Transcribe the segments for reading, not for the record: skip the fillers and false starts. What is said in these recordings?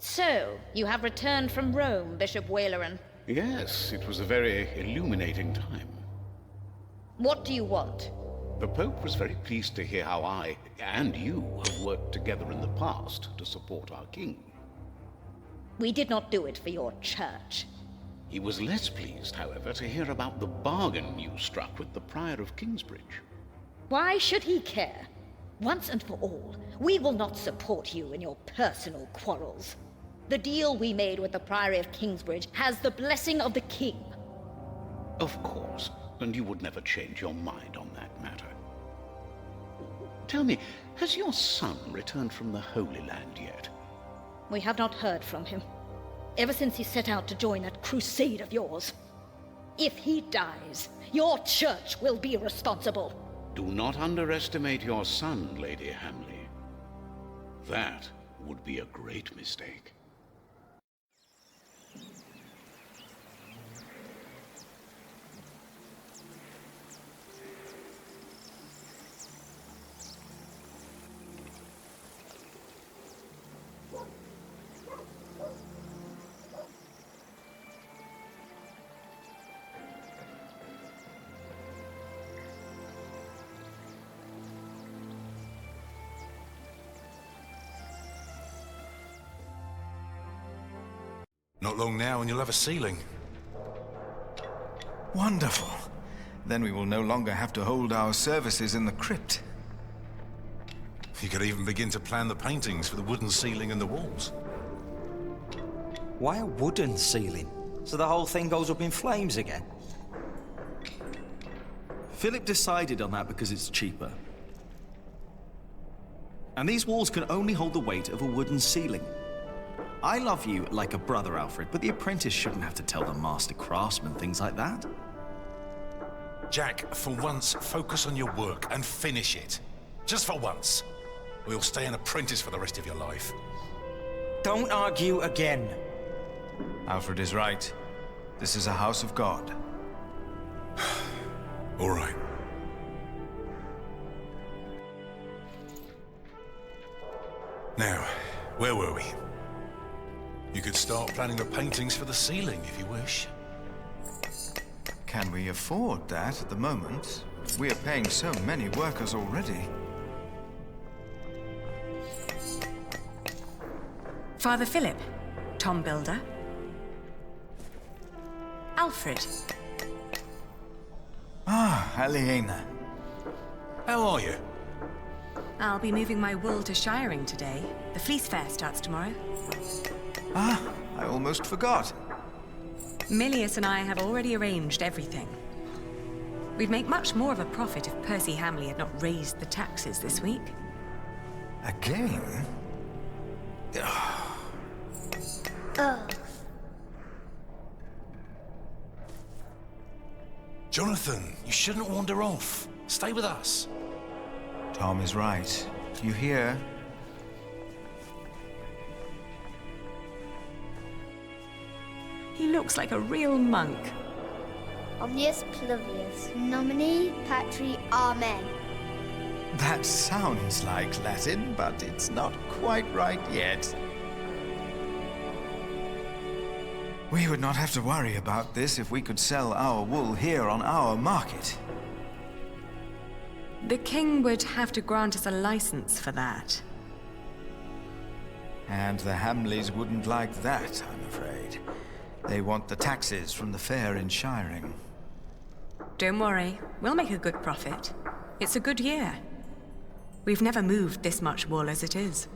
So, you have returned from Rome, Bishop Waleran. Yes, it was a very illuminating time. What do you want? The Pope was very pleased to hear how I, and you, have worked together in the past to support our king. We did not do it for your church. He was less pleased, however, to hear about the bargain you struck with the Prior of Kingsbridge. Why should he care? Once and for all, we will not support you in your personal quarrels. The deal we made with the Priory of Kingsbridge has the blessing of the king. Of course, and you would never change your mind on that matter. Tell me, has your son returned from the Holy Land yet? We have not heard from him, ever since he set out to join that crusade of yours. If he dies, your church will be responsible. Do not underestimate your son, Lady Hamley. That would be a great mistake. Not long now and you'll have a ceiling. Wonderful. Then we will no longer have to hold our services in the crypt. You could even begin to plan the paintings for the wooden ceiling and the walls. Why a wooden ceiling? So the whole thing goes up in flames again? Phillip decided on that because it's cheaper. And these walls can only hold the weight of a wooden ceiling. I love you like a brother, Alfred, but the apprentice shouldn't have to tell the master craftsman things like that. Jack, for once, focus on your work and finish it. Just for once. Or you'll stay an apprentice for the rest of your life. Don't argue again. Alfred is right. This is a house of God. All right. Now, where were we? You could start planning the paintings for the ceiling if you wish. Can we afford that at the moment? We are paying so many workers already. Father Phillip, Tom Builder. Alfred. Ah, Aliena. How are you? I'll be moving my wool to Shiring today. The fleece fair starts tomorrow. Ah, I almost forgot. Milius and I have already arranged everything. We'd make much more of a profit if Percy Hamley had not raised the taxes this week. Again? Jonathan, you shouldn't wander off. Stay with us. Tom is right. You hear? He looks like a real monk. Omnius Pluvius, nomine patri amen. That sounds like Latin, but it's not quite right yet. We would not have to worry about this if we could sell our wool here on our market. The king would have to grant us a license for that. And the Hamleys wouldn't like that, I'm afraid. They want the taxes from the fair in Shiring. Don't worry, we'll make a good profit. It's a good year. We've never moved this much wool as it is.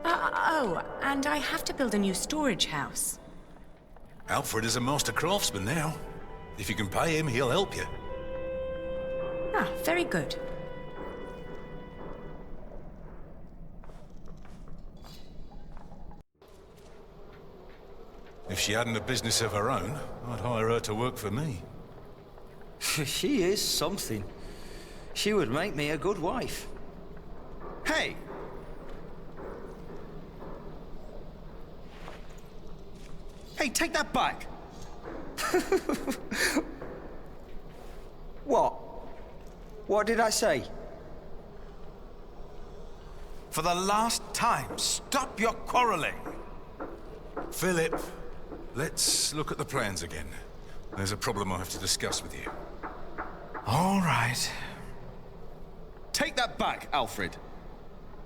Oh, and I have to build a new storage house. Alfred is a master craftsman now. If you can pay him, he'll help you. Ah, very good. If she hadn't a business of her own, I'd hire her to work for me. She is something. She would make me a good wife. Hey! Hey, take that back! What? What did I say? For the last time, stop your quarreling. Philip, let's look at the plans again. There's a problem I have to discuss with you. All right. Take that back, Alfred.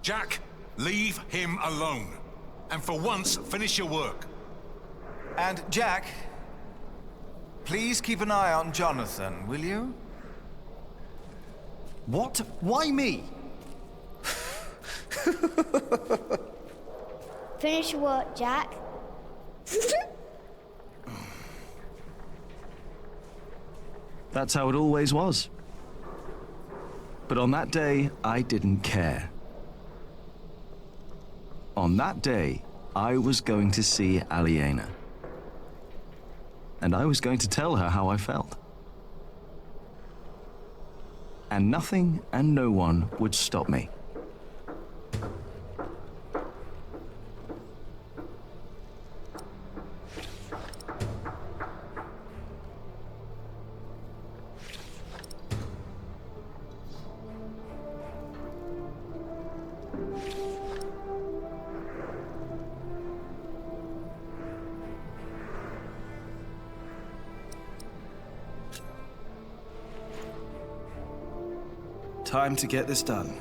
Jack, leave him alone. And for once, finish your work. And Jack, please keep an eye on Jonathan, will you? What? Why me? Finish your work, Jack. That's how it always was. But on that day, I didn't care. On that day, I was going to see Aliena. And I was going to tell her how I felt. And nothing and no one would stop me. Time to get this done.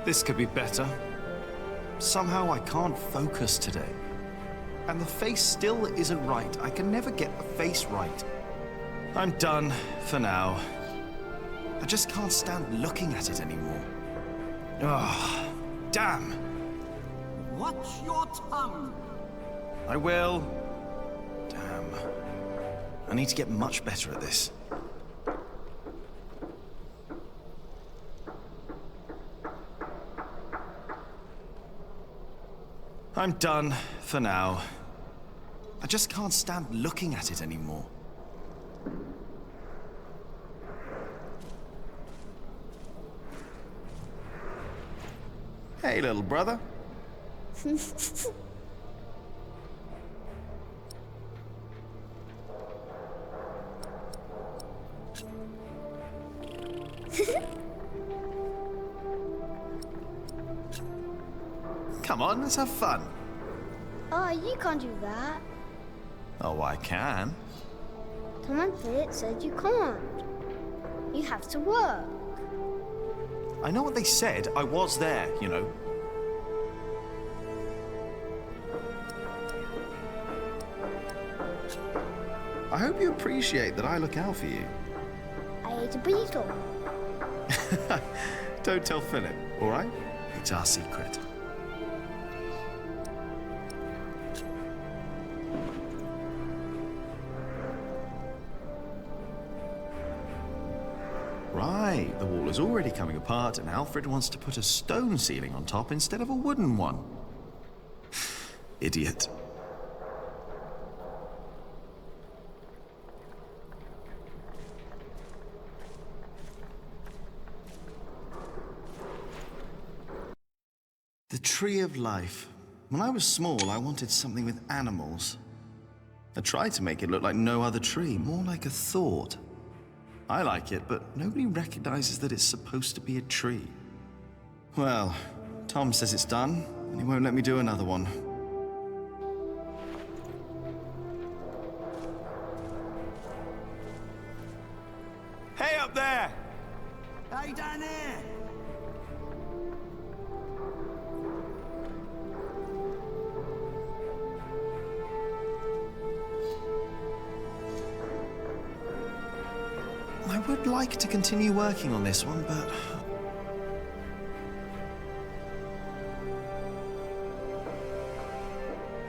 This could be better. Somehow I can't focus today. And the face still isn't right. I can never get the face right. I'm done for now. I just can't stand looking at it anymore. Ah, damn. Watch your tongue. I will. Damn. I need to get much better at this. I'm done for now. I just can't stand looking at it anymore. Hey, little brother. Come on, let's have fun. Oh, you can't do that. Oh, I can. Tom and Phillip said you can't. You have to work. I know what they said. I was there, you know. I hope you appreciate that I look out for you. I ate a beetle. Don't tell Philip, all right? It's our secret. Right, the wall is already coming apart and Alfred wants to put a stone ceiling on top instead of a wooden one. Idiot. The Tree of Life. When I was small, I wanted something with animals. I tried to make it look like no other tree, more like a thought. I like it, but nobody recognizes that it's supposed to be a tree. Well, Tom says it's done, and he won't let me do another one. Hey up there! Hey, down there. I would like to continue working on this one, but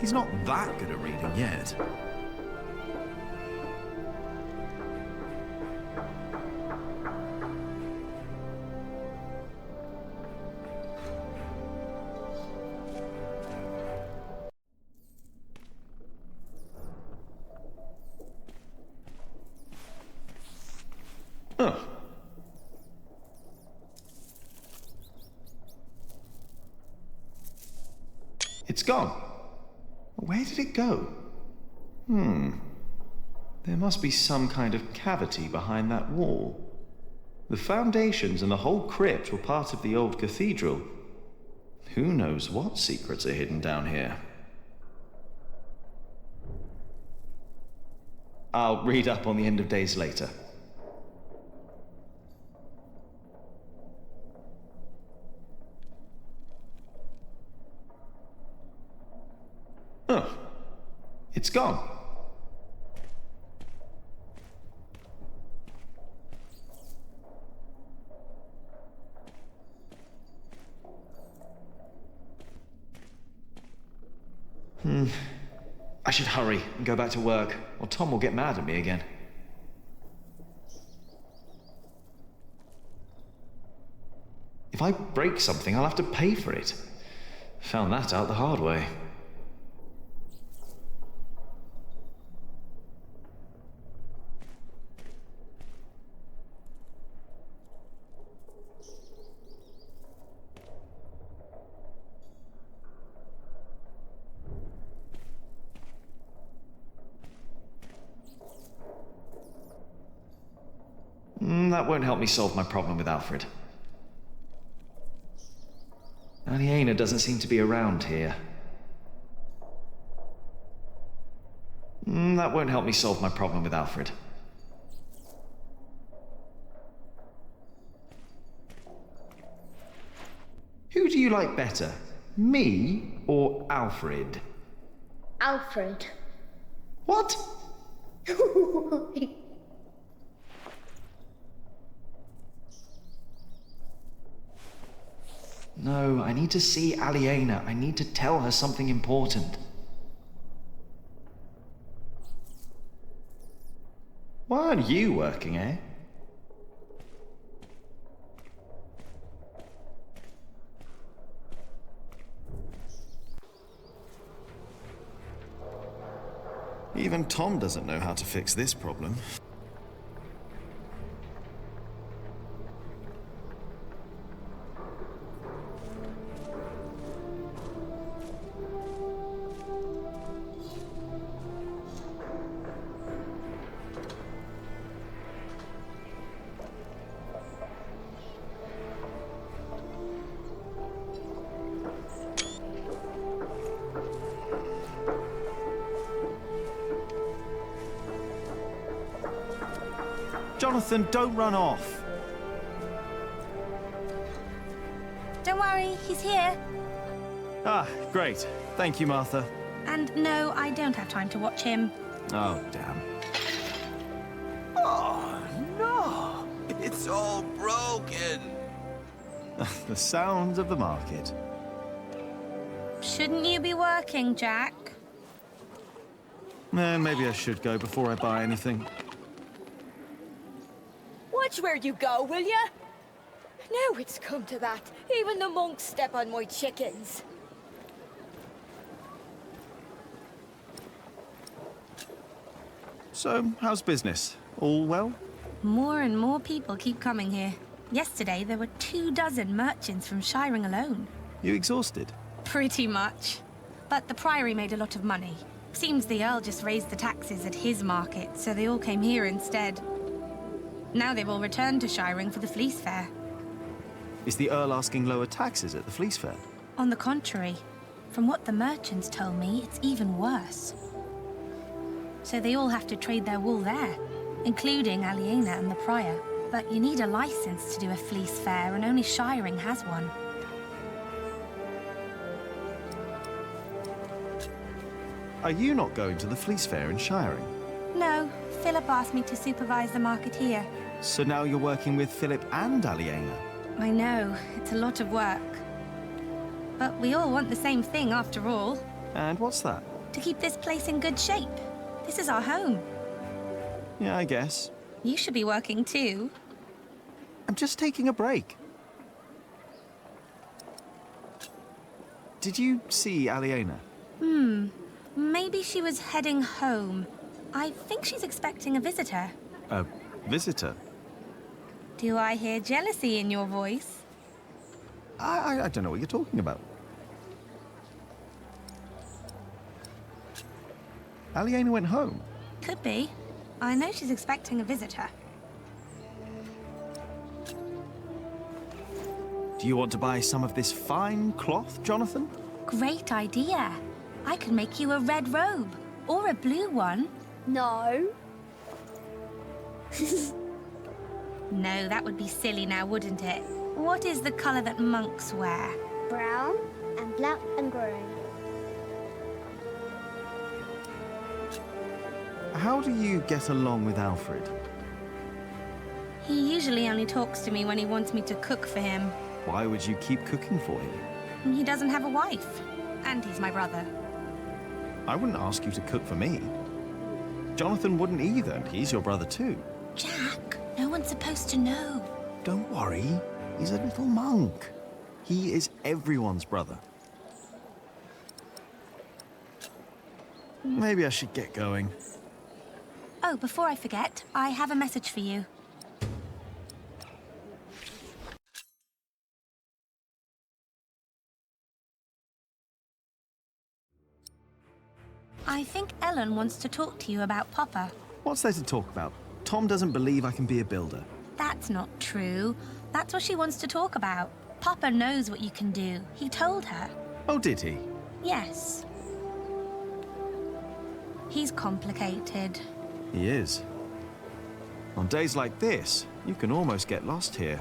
He's not that good at reading yet. Oh. It's gone. Where did it go? There must be some kind of cavity behind that wall. The foundations and the whole crypt were part of the old cathedral. Who knows what secrets are hidden down here? I'll read up on the end of days later. Oh, it's gone. I should hurry and go back to work, or Tom will get mad at me again. If I break something, I'll have to pay for it. Found that out the hard way. That won't help me solve my problem with Alfred. Aliena doesn't seem to be around here. That won't help me solve my problem with Alfred. Who do you like better? Me or Alfred? Alfred. What? No, I need to see Aliena. I need to tell her something important. Why aren't you working, eh? Even Tom doesn't know how to fix this problem. Jonathan, don't run off. Don't worry, he's here. Ah, great. Thank you, Martha. And no, I don't have time to watch him. Oh, damn. Oh, no! It's all broken! The sounds of the market. Shouldn't you be working, Jack? Maybe I should go before I buy anything. Watch where you go, will ya? Now it's come to that. Even the monks step on my chickens. So, how's business? All well? More and more people keep coming here. Yesterday, there were 24 merchants from Shiring alone. You exhausted? Pretty much. But the Priory made a lot of money. Seems the Earl just raised the taxes at his market, so they all came here instead. Now they've all returned to Shiring for the Fleece Fair. Is the Earl asking lower taxes at the Fleece Fair? On the contrary, from what the merchants told me, it's even worse. So they all have to trade their wool there, including Aliena and the Prior. But you need a license to do a Fleece Fair, and only Shiring has one. Are you not going to the Fleece Fair in Shiring? No, Phillip asked me to supervise the market here. So now you're working with Phillip and Aliena? I know, it's a lot of work. But we all want the same thing after all. And what's that? To keep this place in good shape. This is our home. Yeah, I guess. You should be working too. I'm just taking a break. Did you see Aliena? Maybe she was heading home. I think she's expecting a visitor. A visitor? Do I hear jealousy in your voice? I don't know what you're talking about. Aliena went home. Could be. I know she's expecting a visitor. Do you want to buy some of this fine cloth, Jonathan? Great idea. I could make you a red robe. Or a blue one. No. No, that would be silly now, wouldn't it? What is the colour that monks wear? Brown and black and grey. How do you get along with Alfred? He usually only talks to me when he wants me to cook for him. Why would you keep cooking for him? He doesn't have a wife. And he's my brother. I wouldn't ask you to cook for me. Jonathan wouldn't either, and he's your brother too. Jack, no one's supposed to know. Don't worry, he's a little monk. He is everyone's brother. Maybe I should get going. Oh, before I forget, I have a message for you. I think Ellen wants to talk to you about Papa. What's there to talk about? Tom doesn't believe I can be a builder. That's not true. That's what she wants to talk about. Papa knows what you can do. He told her. Oh, did he? Yes. He's complicated. He is. On days like this, you can almost get lost here.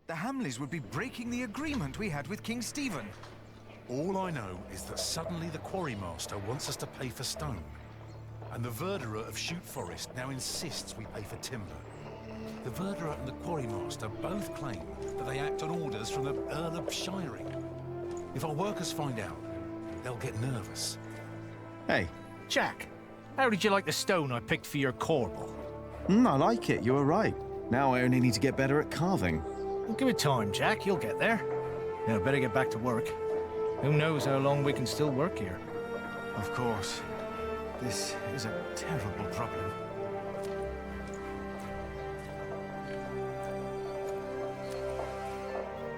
The Hamleys would be breaking the agreement we had with King Stephen. All I know is that suddenly the quarrymaster wants us to pay for stone. And the verderer of Shoot Forest now insists we pay for timber. The verderer and the quarrymaster both claim that they act on orders from the Earl of Shiring. If our workers find out, they'll get nervous. Hey. Jack, how did you like the stone I picked for your corbel? I like it, you were right. Now I only need to get better at carving. Well, give it time, Jack, you'll get there. Now, better get back to work. Who knows how long we can still work here? Of course. This is a terrible problem.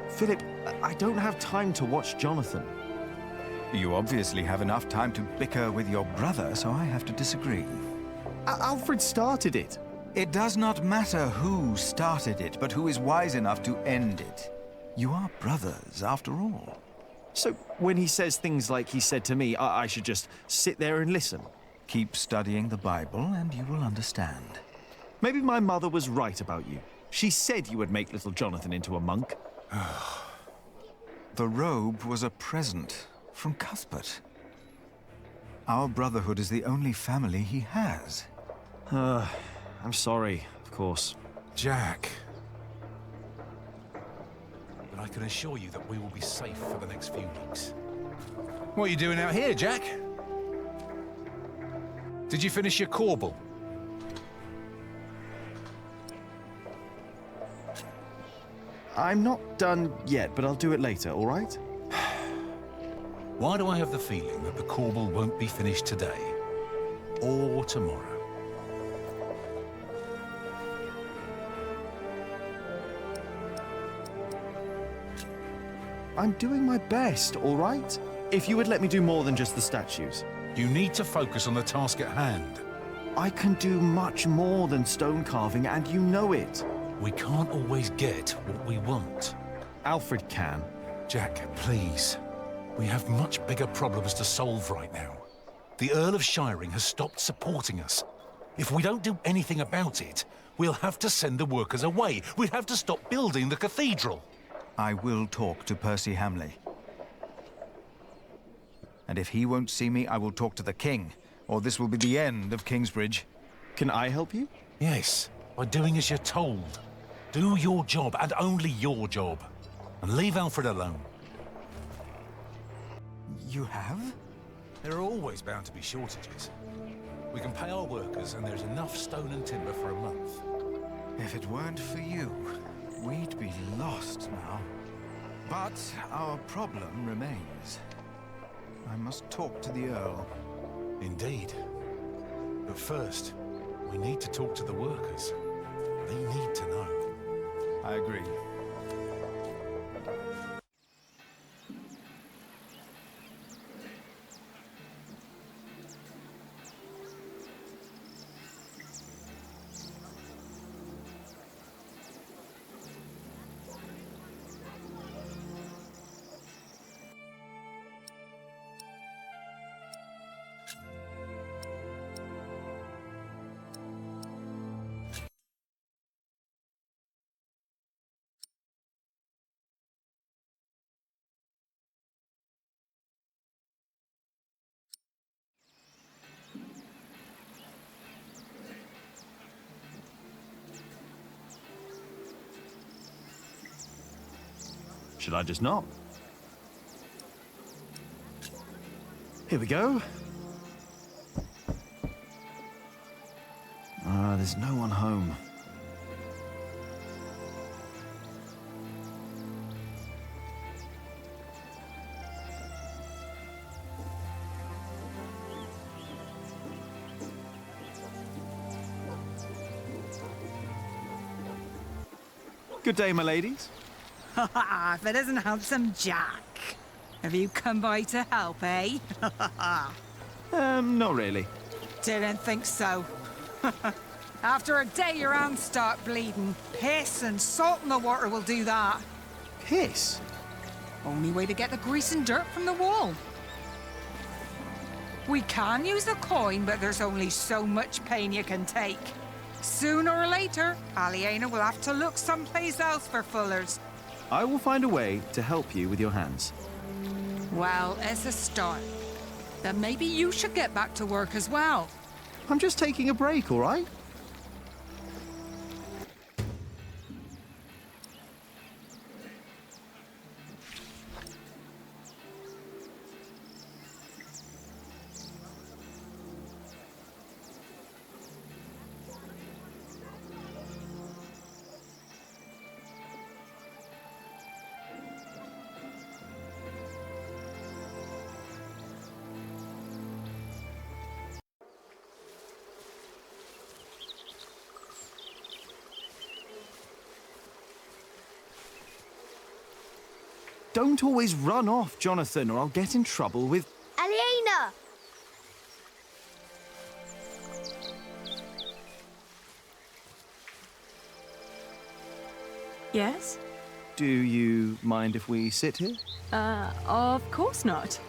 Philip, I don't have time to watch Jonathan. You obviously have enough time to bicker with your brother, so I have to disagree. Alfred started it. It does not matter who started it, but who is wise enough to end it. You are brothers, after all. So when he says things like he said to me, I should just sit there and listen? Keep studying the Bible and you will understand. Maybe my mother was right about you. She said you would make little Jonathan into a monk. The robe was a present from Cuthbert. Our brotherhood is the only family he has. I'm sorry, of course. Jack. But I can assure you that we will be safe for the next few weeks. What are you doing out here, Jack? Did you finish your corbel? I'm not done yet, but I'll do it later, all right? Why do I have the feeling that the corbel won't be finished today? Or tomorrow? I'm doing my best, all right? If you would let me do more than just the statues. You need to focus on the task at hand. I can do much more than stone carving, and you know it. We can't always get what we want. Alfred can. Jack, please. We have much bigger problems to solve right now. The Earl of Shiring has stopped supporting us. If we don't do anything about it, we'll have to send the workers away. We'll have to stop building the cathedral. I will talk to Percy Hamley. And if he won't see me, I will talk to the king, or this will be the end of Kingsbridge. Can I help you? Yes, by doing as you're told. Do your job, and only your job. And leave Alfred alone. You have? There are always bound to be shortages. We can pay our workers, and there's enough stone and timber for a month. If it weren't for you, we'd be lost now. But our problem remains. I must talk to the Earl. Indeed. But first, we need to talk to the workers. They need to know. I agree. Should I just knock? Here we go. There's no one home. Good day, my ladies. Ha ha! If it isn't handsome Jack. Have you come by to help, eh? Not really. Didn't think so. After a day your hands start bleeding. Piss and salt in the water will do that. Piss? Only way to get the grease and dirt from the wall. We can use a coin, but there's only so much pain you can take. Sooner or later, Aliena will have to look someplace else for fullers. I will find a way to help you with your hands. Well, it's a start. Then maybe you should get back to work as well. I'm just taking a break, all right? Don't always run off, Jonathan, or I'll get in trouble with... Aliena! Yes? Do you mind if we sit here? Of course not.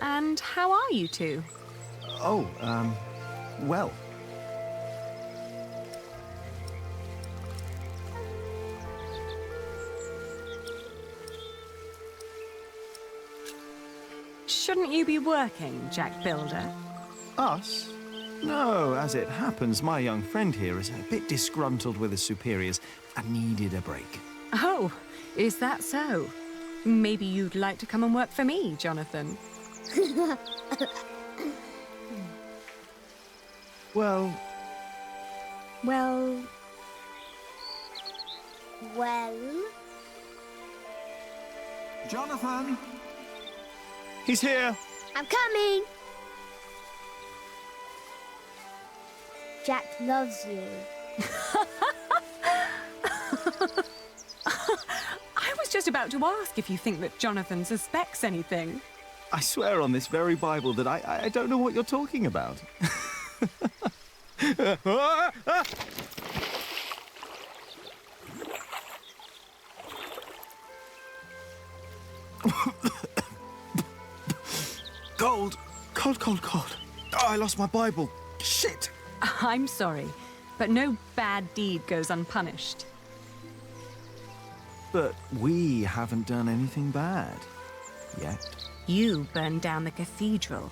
And how are you two? Oh, well. Shouldn't you be working, Jack Builder? Us? No, as it happens, my young friend here is a bit disgruntled with his superiors and needed a break. Oh, is that so? Maybe you'd like to come and work for me, Jonathan. Well... Well... Jonathan! He's here! I'm coming! Jack loves you. I was just about to ask if you think that Jonathan suspects anything. I swear on this very Bible that I don't know what you're talking about. Cold. Cold, cold, cold. Oh, I lost my Bible. Shit. I'm sorry, but no bad deed goes unpunished. But we haven't done anything bad. Yet. You burned down the cathedral.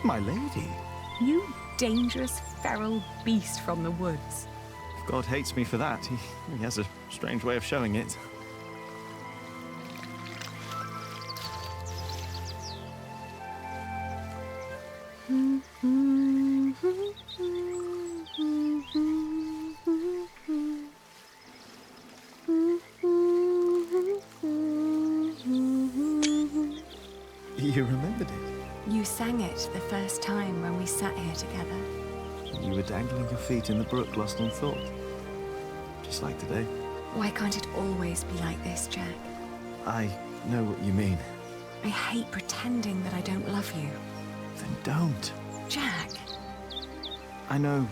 My lady. You dangerous, feral beast from the woods. God hates me for that. He has a strange way of showing it. You remembered it? You sang it the first time when we sat here together. You were dangling your feet in the brook, lost in thought. Just like today. Why can't it always be like this, Jack? I know what you mean. I hate pretending that I don't love you. Then don't. Jack! I know.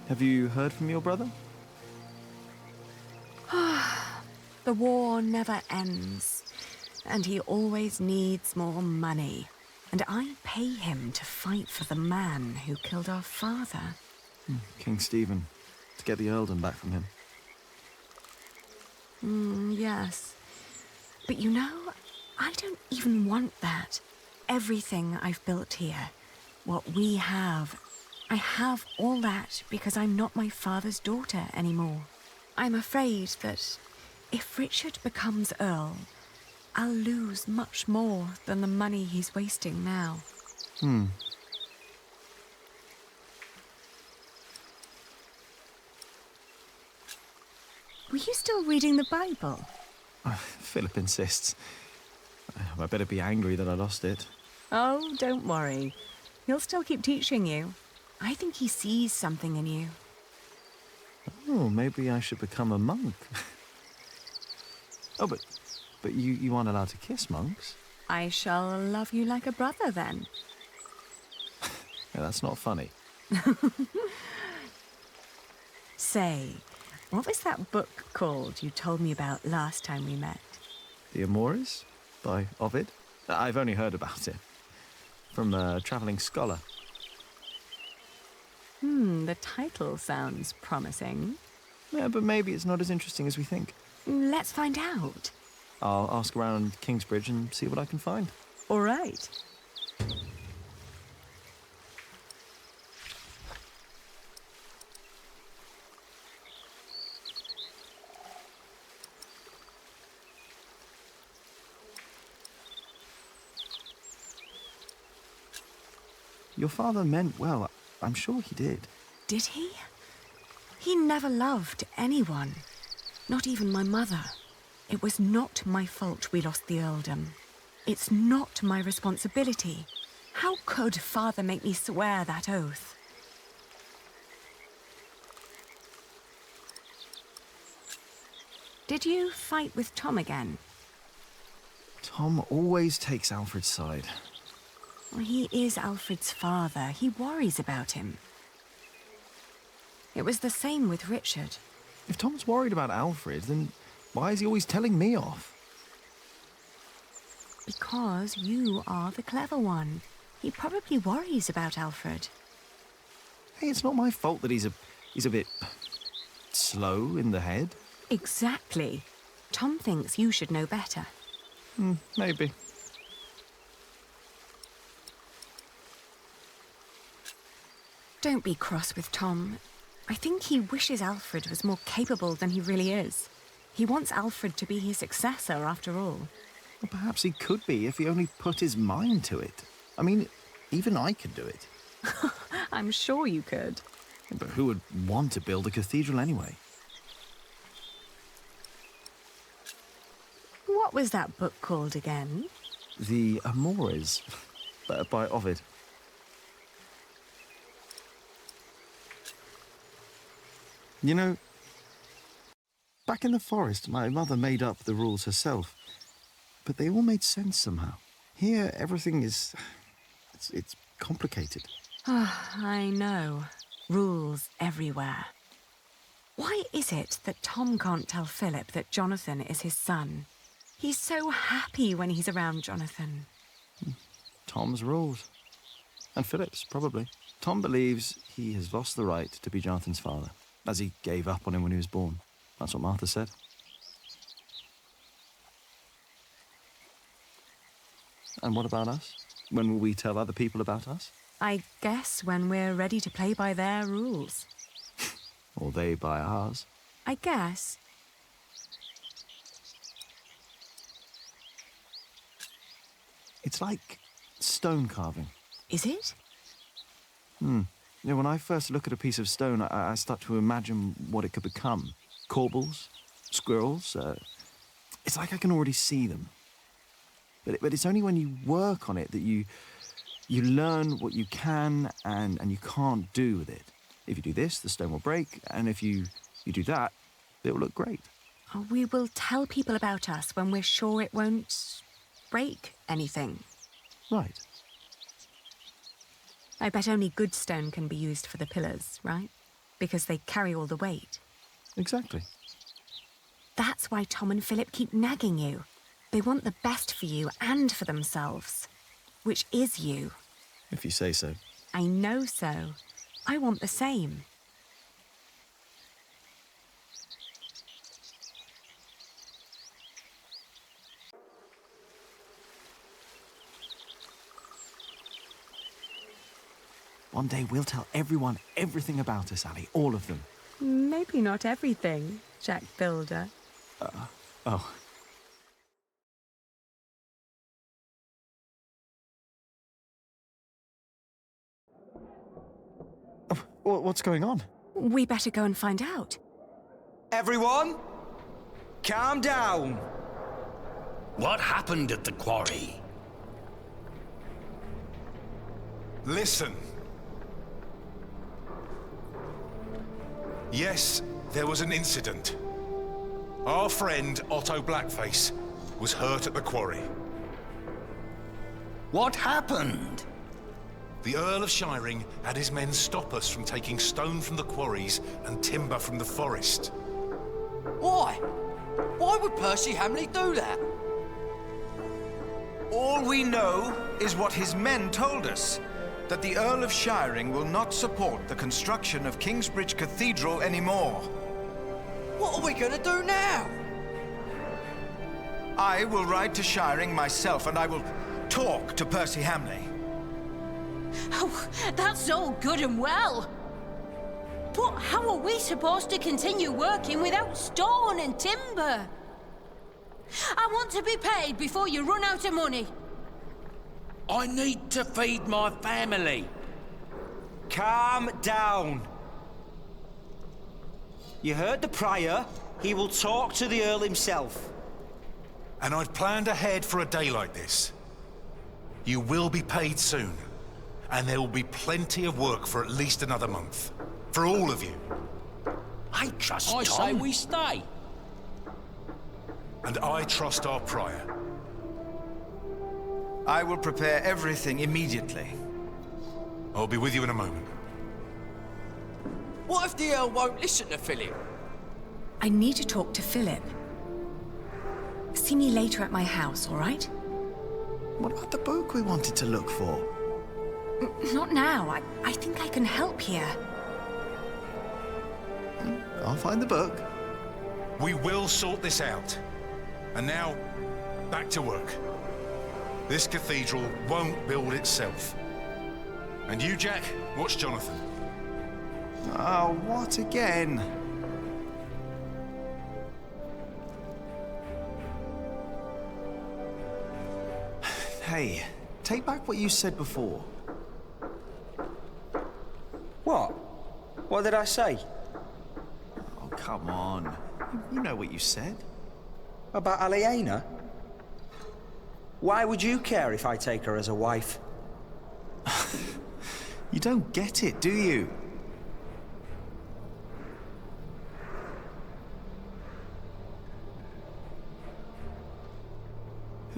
Have you heard from your brother? The war never ends, and he always needs more money. And I pay him to fight for the man who killed our father. King Stephen, to get the earldom back from him. Yes. But you know, I don't even want that. Everything I've built here, what we have, I have all that because I'm not my father's daughter anymore. I'm afraid that if Richard becomes Earl, I'll lose much more than the money he's wasting now. Were you still reading the Bible? Philip insists. I better be angry that I lost it. Oh, don't worry. He'll still keep teaching you. I think he sees something in you. Oh, maybe I should become a monk. Oh, but you aren't allowed to kiss monks. I shall love you like a brother, then. Yeah, that's not funny. Say, what was that book called you told me about last time we met? The Amores by Ovid. I've only heard about it from a travelling scholar. The title sounds promising. Yeah, but maybe it's not as interesting as we think. Let's find out. I'll ask around Kingsbridge and see what I can find. All right. Your father meant well. I'm sure he did. Did he? He never loved anyone. Not even my mother. It was not my fault we lost the earldom. It's not my responsibility. How could Father make me swear that oath? Did you fight with Tom again? Tom always takes Alfred's side. Well, he is Alfred's father. He worries about him. It was the same with Richard. If Tom's worried about Alfred, then why is he always telling me off? Because you are the clever one. He probably worries about Alfred. Hey, it's not my fault that he's a bit slow in the head. Exactly. Tom thinks you should know better. Maybe. Don't be cross with Tom. I think he wishes Alfred was more capable than he really is. He wants Alfred to be his successor, after all. Well, perhaps he could be if he only put his mind to it. I mean, even I could do it. I'm sure you could. But who would want to build a cathedral anyway? What was that book called again? The Amores, by Ovid. You know, back in the forest, my mother made up the rules herself, but they all made sense somehow. Here, everything is... it's complicated. I know. Rules everywhere. Why is it that Tom can't tell Philip that Jonathan is his son? He's so happy when he's around Jonathan. Tom's rules. And Philip's, probably. Tom believes he has lost the right to be Jonathan's father, as he gave up on him when he was born. That's what Martha said. And what about us? When will we tell other people about us? I guess when we're ready to play by their rules. Or they by ours. I guess. It's like stone carving. Is it? You know, when I first look at a piece of stone, I start to imagine what it could become. Corbels, squirrels. It's like I can already see them. But it's only when you work on it that you learn what you can and you can't do with it. If you do this, the stone will break, and if you do that, it will look great. Oh, we will tell people about us when we're sure it won't break anything. Right. I bet only good stone can be used for the pillars, right? Because they carry all the weight. Exactly. That's why Tom and Philip keep nagging you. They want the best for you and for themselves. Which is you. If you say so. I know so. I want the same. One day we'll tell everyone everything about us, Ali. All of them. Maybe not everything, Jack Builder. Oh. What's going on? We better go and find out. Everyone, calm down. What happened at the quarry? Listen. Yes, there was an incident. Our friend, Otto Blackface, was hurt at the quarry. What happened? The Earl of Shiring had his men stop us from taking stone from the quarries and timber from the forest. Why? Why would Percy Hamley do that? All we know is what his men told us, that the Earl of Shiring will not support the construction of Kingsbridge Cathedral anymore. What are we gonna do now? I will ride to Shiring myself, and I will talk to Percy Hamley. Oh, that's all good and well. But how are we supposed to continue working without stone and timber? I want to be paid before you run out of money. I need to feed my family. Calm down. You heard the Prior. He will talk to the Earl himself. And I've planned ahead for a day like this. You will be paid soon. And there will be plenty of work for at least another month. For all of you. I trust Tom. I say we stay. And I trust our Prior. I will prepare everything immediately. I'll be with you in a moment. What if the Earl won't listen to Philip? I need to talk to Philip. See me later at my house, all right? What about the book we wanted to look for? Not now. I think I can help here. I'll find the book. We will sort this out. And now, back to work. This cathedral won't build itself. And you, Jack, watch Jonathan. Oh, what again? Hey, take back what you said before. What? What did I say? Oh, come on. You know what you said. About Aliena? Why would you care if I take her as a wife? You don't get it, do you?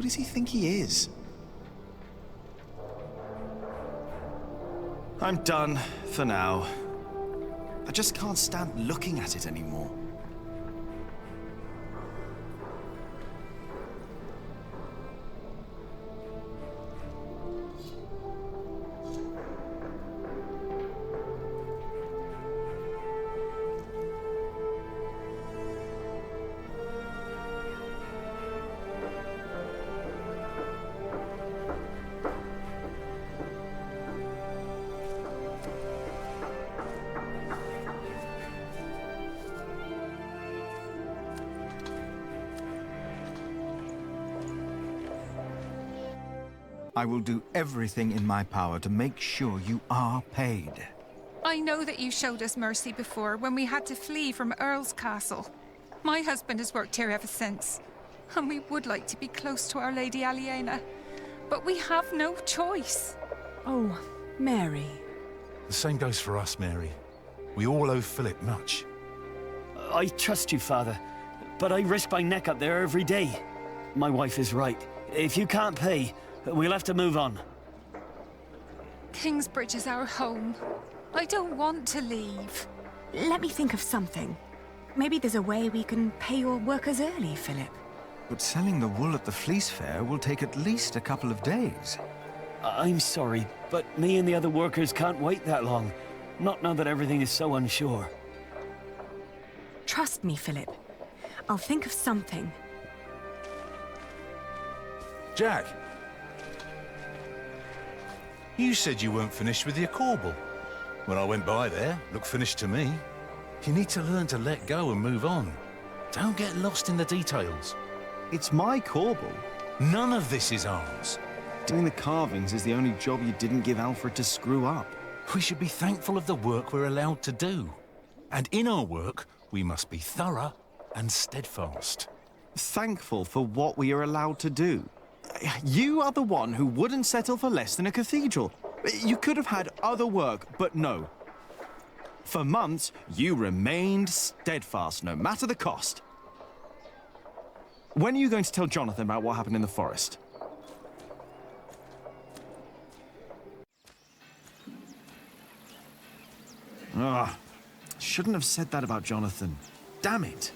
Who does he think he is? I'm done for now. I just can't stand looking at it anymore. I will do everything in my power to make sure you are paid. I know that you showed us mercy before when we had to flee from Earl's castle. My husband has worked here ever since, and we would like to be close to Our Lady Aliena, but we have no choice. Oh, Mary. The same goes for us, Mary. We all owe Phillip much. I trust you, Father, but I risk my neck up there every day. My wife is right. If you can't pay, we'll have to move on. Kingsbridge is our home. I don't want to leave. Let me think of something. Maybe there's a way we can pay your workers early, Phillip. But selling the wool at the fleece fair will take at least a couple of days. I'm sorry, but me and the other workers can't wait that long. Not now that everything is so unsure. Trust me, Phillip. I'll think of something. Jack! You said you weren't finished with your corbel. When I went by there, looked finished to me. You need to learn to let go and move on. Don't get lost in the details. It's my corbel. None of this is ours. Doing the carvings is the only job you didn't give Alfred to screw up. We should be thankful of the work we're allowed to do. And in our work, we must be thorough and steadfast. Thankful for what we are allowed to do. You are the one who wouldn't settle for less than a cathedral. You could have had other work, but no. For months, you remained steadfast, no matter the cost. When are you going to tell Jonathan about what happened in the forest? Ah, shouldn't have said that about Jonathan. Damn it.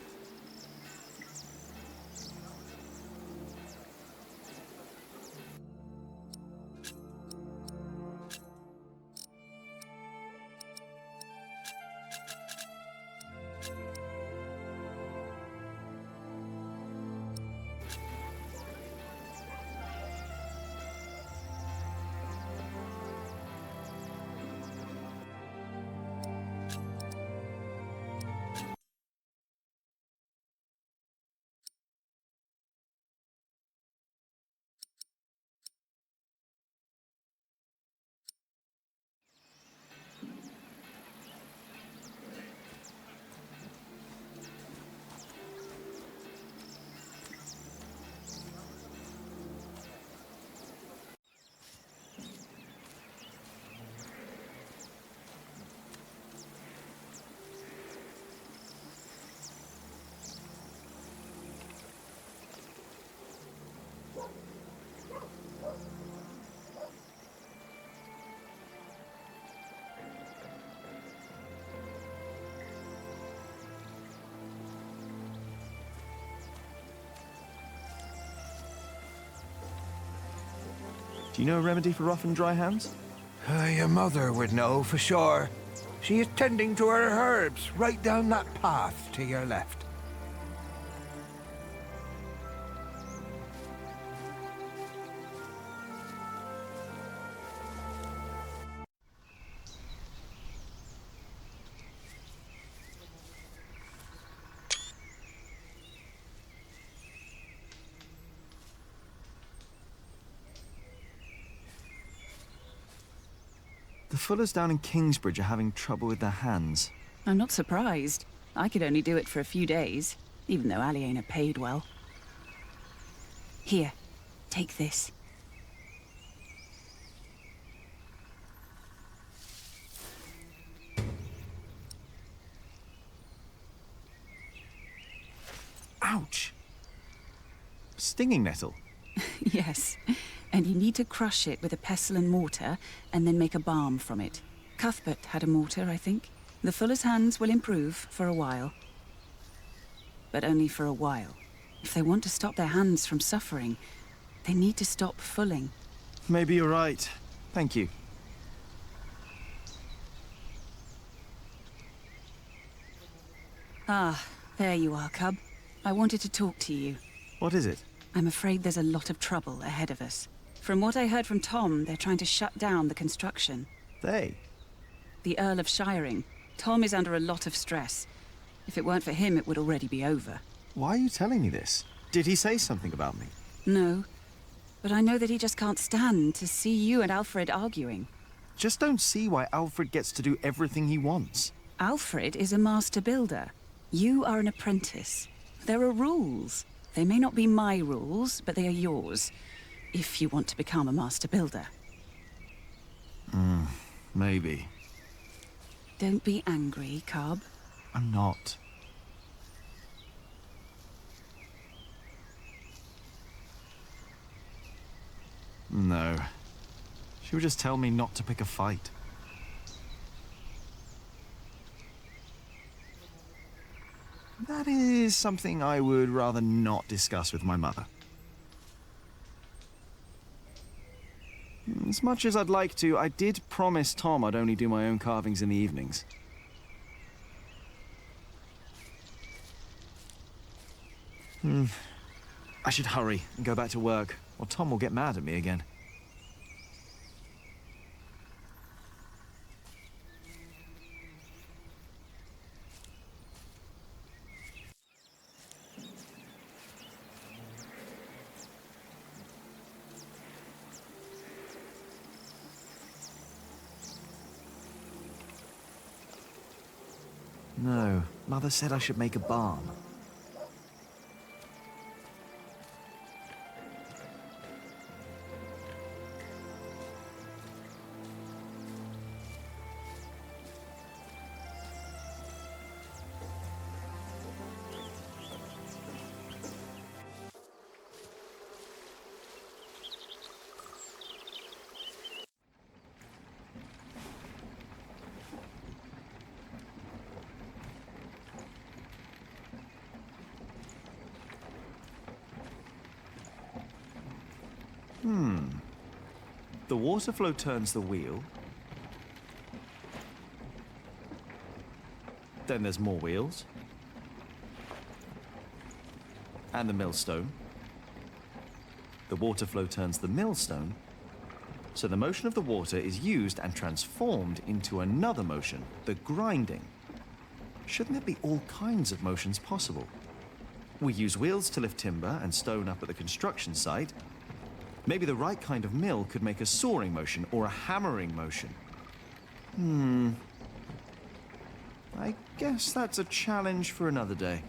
Do you know a remedy for rough and dry hands? Your mother would know for sure. She is tending to her herbs right down that path to your left. The Fullers down in Kingsbridge are having trouble with their hands. I'm not surprised. I could only do it for a few days, even though Aliena paid well. Here, take this. Ouch! Stinging nettle. Yes, and you need to crush it with a pestle and mortar, and then make a balm from it. Cuthbert had a mortar, I think. The fuller's hands will improve for a while. But only for a while. If they want to stop their hands from suffering, they need to stop fulling. Maybe you're right. Thank you. Ah, there you are, Cub. I wanted to talk to you. What is it? I'm afraid there's a lot of trouble ahead of us. From what I heard from Tom, they're trying to shut down the construction. They? The Earl of Shiring. Tom is under a lot of stress. If it weren't for him, it would already be over. Why are you telling me this? Did he say something about me? No. But I know that he just can't stand to see you and Alfred arguing. Just don't see why Alfred gets to do everything he wants. Alfred is a master builder. You are an apprentice. There are rules. They may not be my rules, but they are yours, if you want to become a master builder. Maybe. Don't be angry, Cub. I'm not. No. She would just tell me not to pick a fight. That is something I would rather not discuss with my mother. As much as I'd like to, I did promise Tom I'd only do my own carvings in the evenings. I should hurry and go back to work, or Tom will get mad at me again. No, Mother said I should make a balm. The water flow turns the wheel. Then there's more wheels. And the millstone. The water flow turns the millstone. So the motion of the water is used and transformed into another motion, the grinding. Shouldn't there be all kinds of motions possible? We use wheels to lift timber and stone up at the construction site. Maybe the right kind of mill could make a sawing motion or a hammering motion. I guess that's a challenge for another day.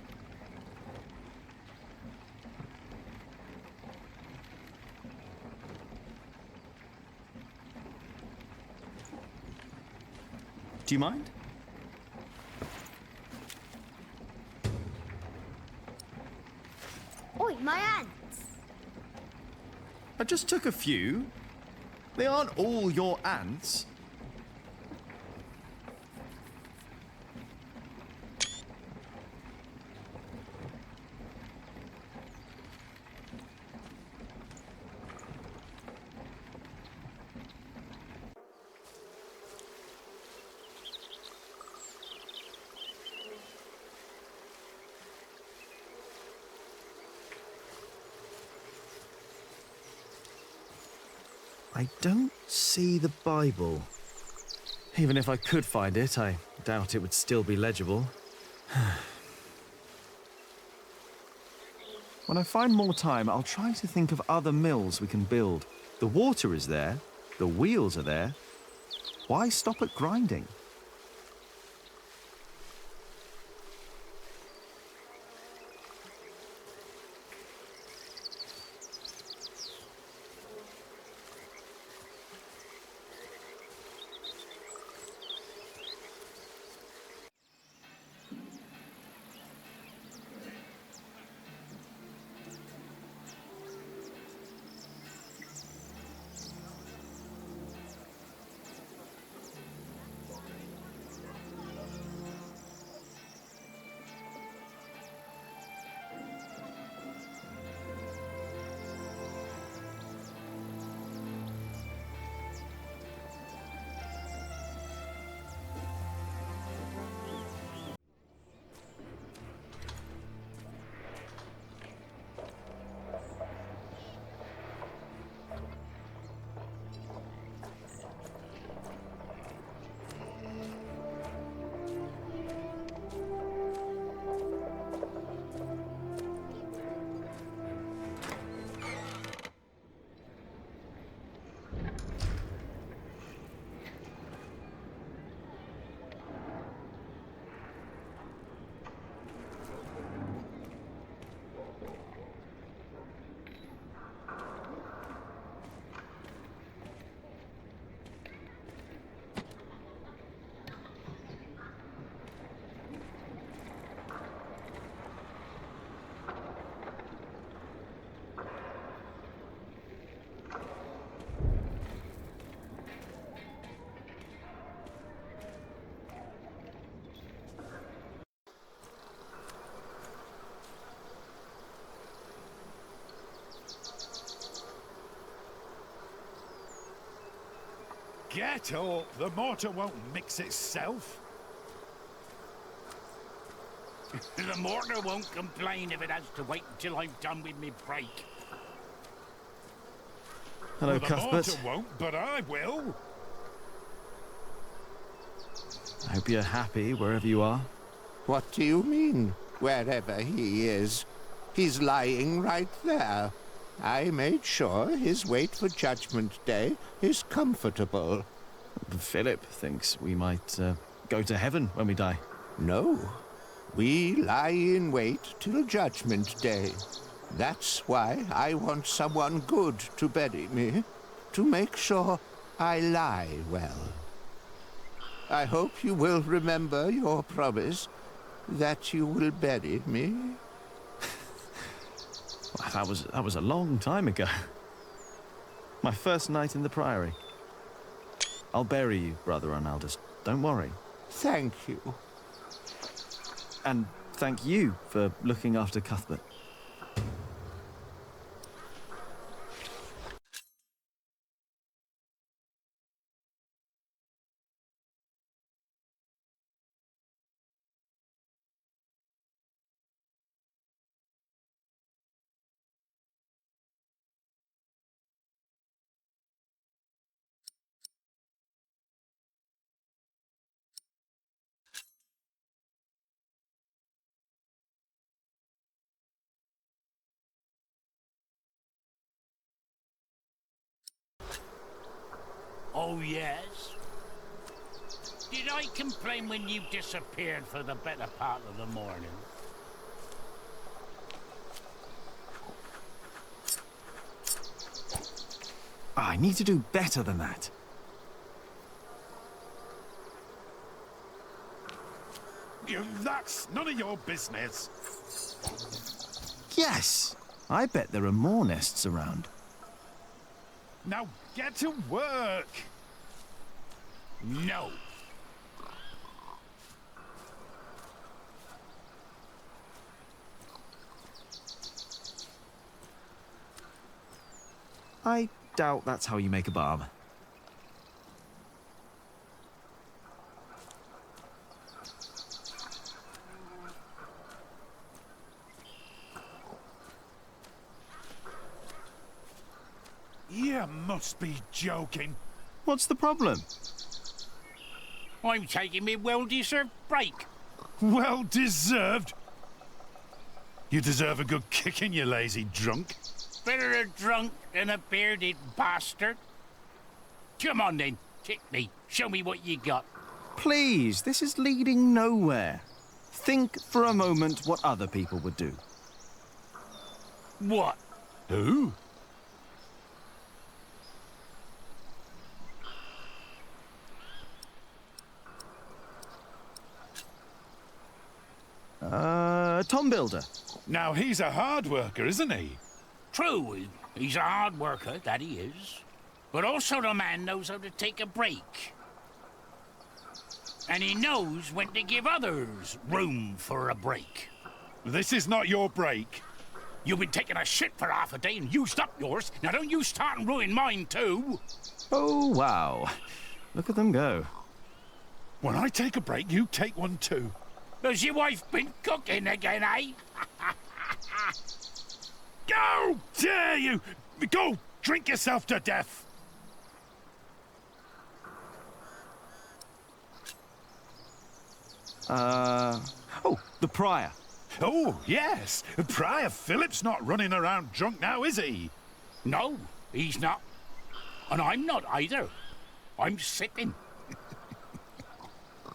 Do you mind? Oi, my ants! I just took a few. They aren't all your ants. I don't see the Bible. Even if I could find it, I doubt it would still be legible. When I find more time, I'll try to think of other mills we can build. The water is there, the wheels are there. Why stop at grinding? Get up! The mortar won't mix itself. The mortar won't complain if it has to wait until I'm done with me break. Hello, Well, the Cuthbert. mortar won't, but I will. I hope you're happy wherever you are. What do you mean, wherever he is? He's lying right there. I made sure his wait for Judgment Day is comfortable. Philip thinks we might go to heaven when we die. No. We lie in wait till Judgment Day. That's why I want someone good to bury me, to make sure I lie well. I hope you will remember your promise that you will bury me. Well, that was a long time ago. My first night in the Priory. I'll bury you, Brother Arnaldus. Don't worry. Thank you. And thank you for looking after Cuthbert. Oh, yes? Did I complain when you disappeared for the better part of the morning? I need to do better than that. That's none of your business. Yes! I bet there are more nests around. Now get to work. No. I doubt that's how you make a balm. You must be joking. What's the problem? I'm taking me well-deserved break. Well deserved. You deserve a good kicking, you lazy drunk. Better a drunk than a bearded bastard. Come on then, kick me. Show me what you got. Please, this is leading nowhere. Think for a moment what other people would do. What? Who? Tom Builder. Now he's a hard worker, isn't he? True, he's a hard worker, that he is. But also the man knows how to take a break. And he knows when to give others room for a break. This is not your break. You've been taking a shit for half a day and used up yours. Now don't you start and ruin mine too. Oh, wow. Look at them go. When I take a break, you take one too. Has your wife been cooking again, eh? How dare you! Go drink yourself to death! Oh, the Prior. Oh, yes. Prior Phillip's not running around drunk now, is he? No, he's not. And I'm not either. I'm sipping.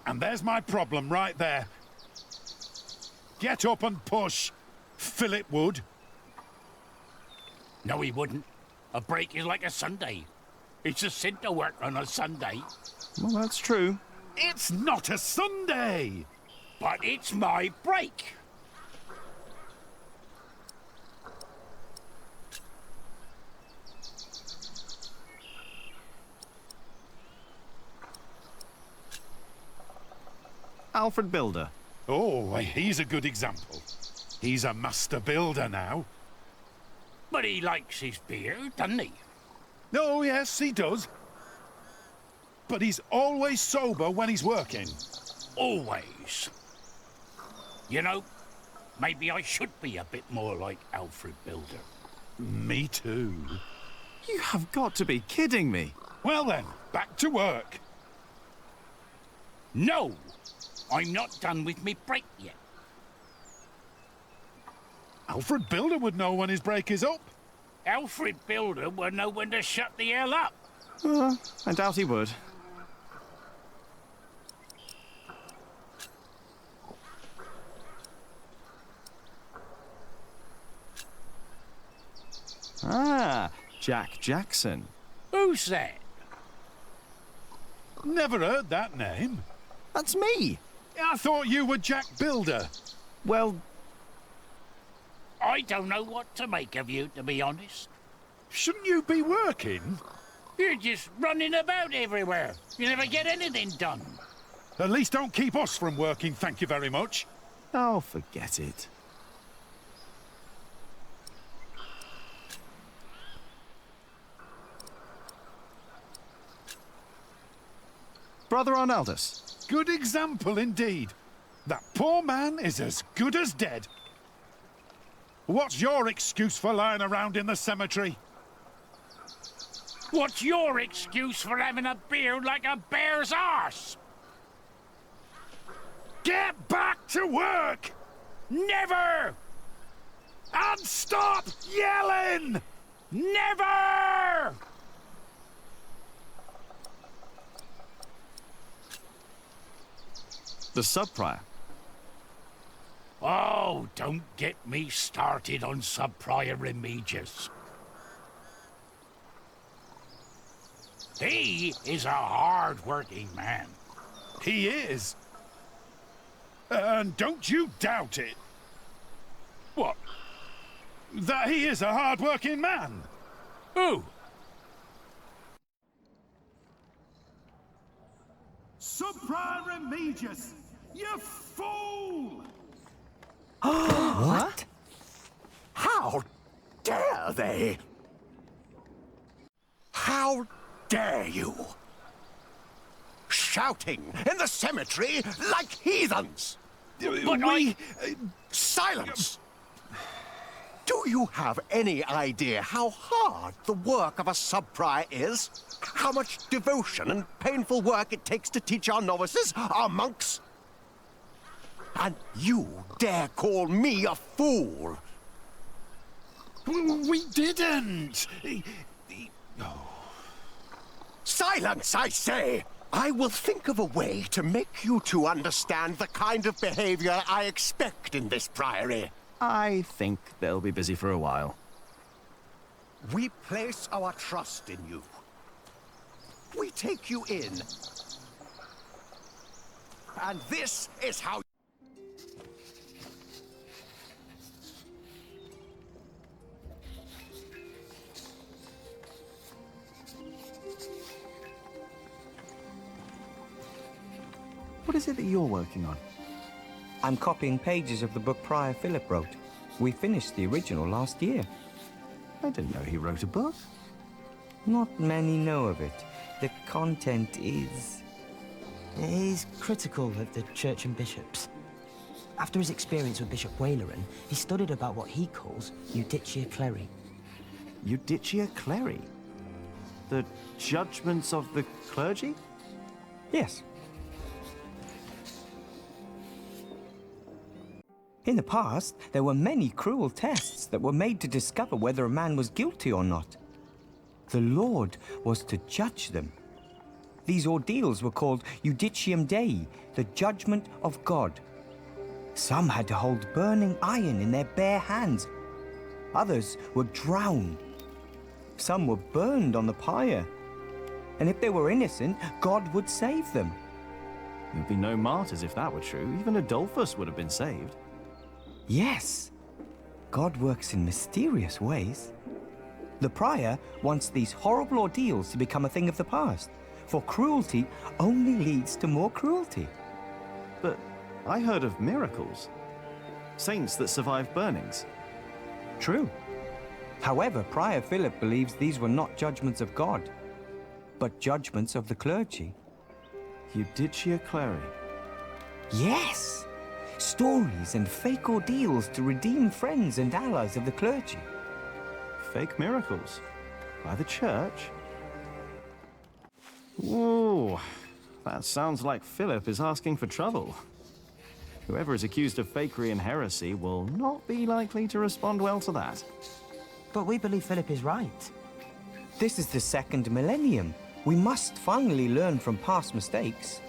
And there's my problem right there. Get up and push. Phillip would. No, he wouldn't. A break is like a Sunday. It's a sin to work on a Sunday. Well, that's true. It's not a Sunday! But it's my break. Alfred Builder. Oh, he's a good example. He's a master builder now. But he likes his beer, doesn't he? Oh, yes, he does. but he's always sober when he's working. Always. You know, maybe I should be a bit more like Alfred Builder. Me too. You have got to be kidding me. Well then, back to work. No! I'm not done with me break yet. Alfred Builder would know when his break is up. Alfred Builder would know when to shut the hell up. I doubt he would. Ah, Jack Jackson. Who's that? Never heard that name. That's me. I thought you were Jack Builder. Well, I don't know what to make of you, to be honest. Shouldn't you be working? You're just running about everywhere. You never get anything done. At least don't keep us from working, thank you very much. oh, forget it. Brother Arnaldus. Good example indeed. That poor man is as good as dead. What's your excuse for lying around in the cemetery? What's your excuse for having a beard like a bear's arse? Get back to work! Never! And stop yelling! Never! The sub-prior. Oh, don't get me started on Sub-Prior Remigius. He is a hard-working man. He is. And don't you doubt it. What? That he is a hard-working man? Who? Sub-Prior Remigius! You fool! What? How dare they? How dare you? Shouting in the cemetery like heathens! Silence! Do you have any idea how hard the work of a sub-prior is? How much devotion and painful work it takes to teach our novices, our monks? And you dare call me a fool? We didn't! Silence, I say! I will think of a way to make you two understand the kind of behavior I expect in this priory. I think they'll be busy for a while. We place our trust in you. We take you in. And this is how... What is it that you're working on? I'm copying pages of the book Prior Phillip wrote. We finished the original last year. I didn't know he wrote a book. Not many know of it. The content is... He's critical of the church and bishops. After his experience with Bishop Waleran, he studied about what he calls Judicia Cleri. Judicia Cleri? The judgments of the clergy? Yes. In the past, there were many cruel tests that were made to discover whether a man was guilty or not. The Lord was to judge them. These ordeals were called Judicium Dei, the judgment of God. Some had to hold burning iron in their bare hands. Others were drowned. Some were burned on the pyre. And if they were innocent, God would save them. There'd be no martyrs if that were true. Even Adolphus would have been saved. Yes. God works in mysterious ways. The prior wants these horrible ordeals to become a thing of the past, for cruelty only leads to more cruelty. But I heard of miracles. Saints that survived burnings. True. However, Prior Phillip believes these were not judgments of God, but judgments of the clergy. Judicia Cleri. Yes! Stories and fake ordeals to redeem friends and allies of the clergy. Fake miracles? By the church? Ooh, that sounds like Phillip is asking for trouble. Whoever is accused of fakery and heresy will not be likely to respond well to that. But we believe Phillip is right. This is the second millennium. We must finally learn from past mistakes.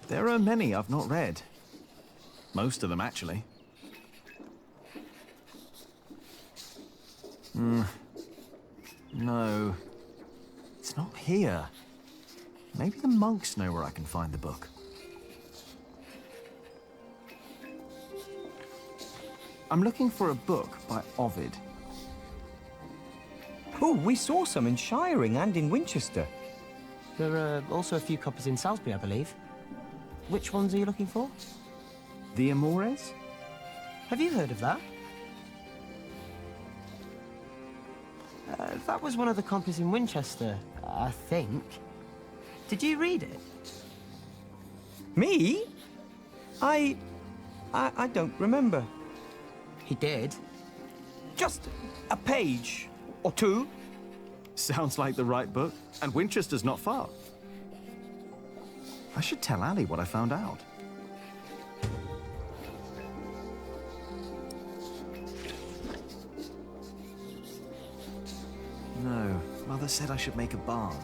There are many I've not read. Most of them, actually. No. It's not here. Maybe the monks know where I can find the book. I'm looking for a book by Ovid. Oh, we saw some in Shiring and in Winchester. There are also a few copies in Salisbury, I believe. Which ones are you looking for? The Amores? Have you heard of that? That was one of the copies in Winchester, I think. Did you read it? Me? I don't remember. He did. Just a page or two. Sounds like the right book, and Winchester's not far. I should tell Ali what I found out. No, Mother said I should make a balm.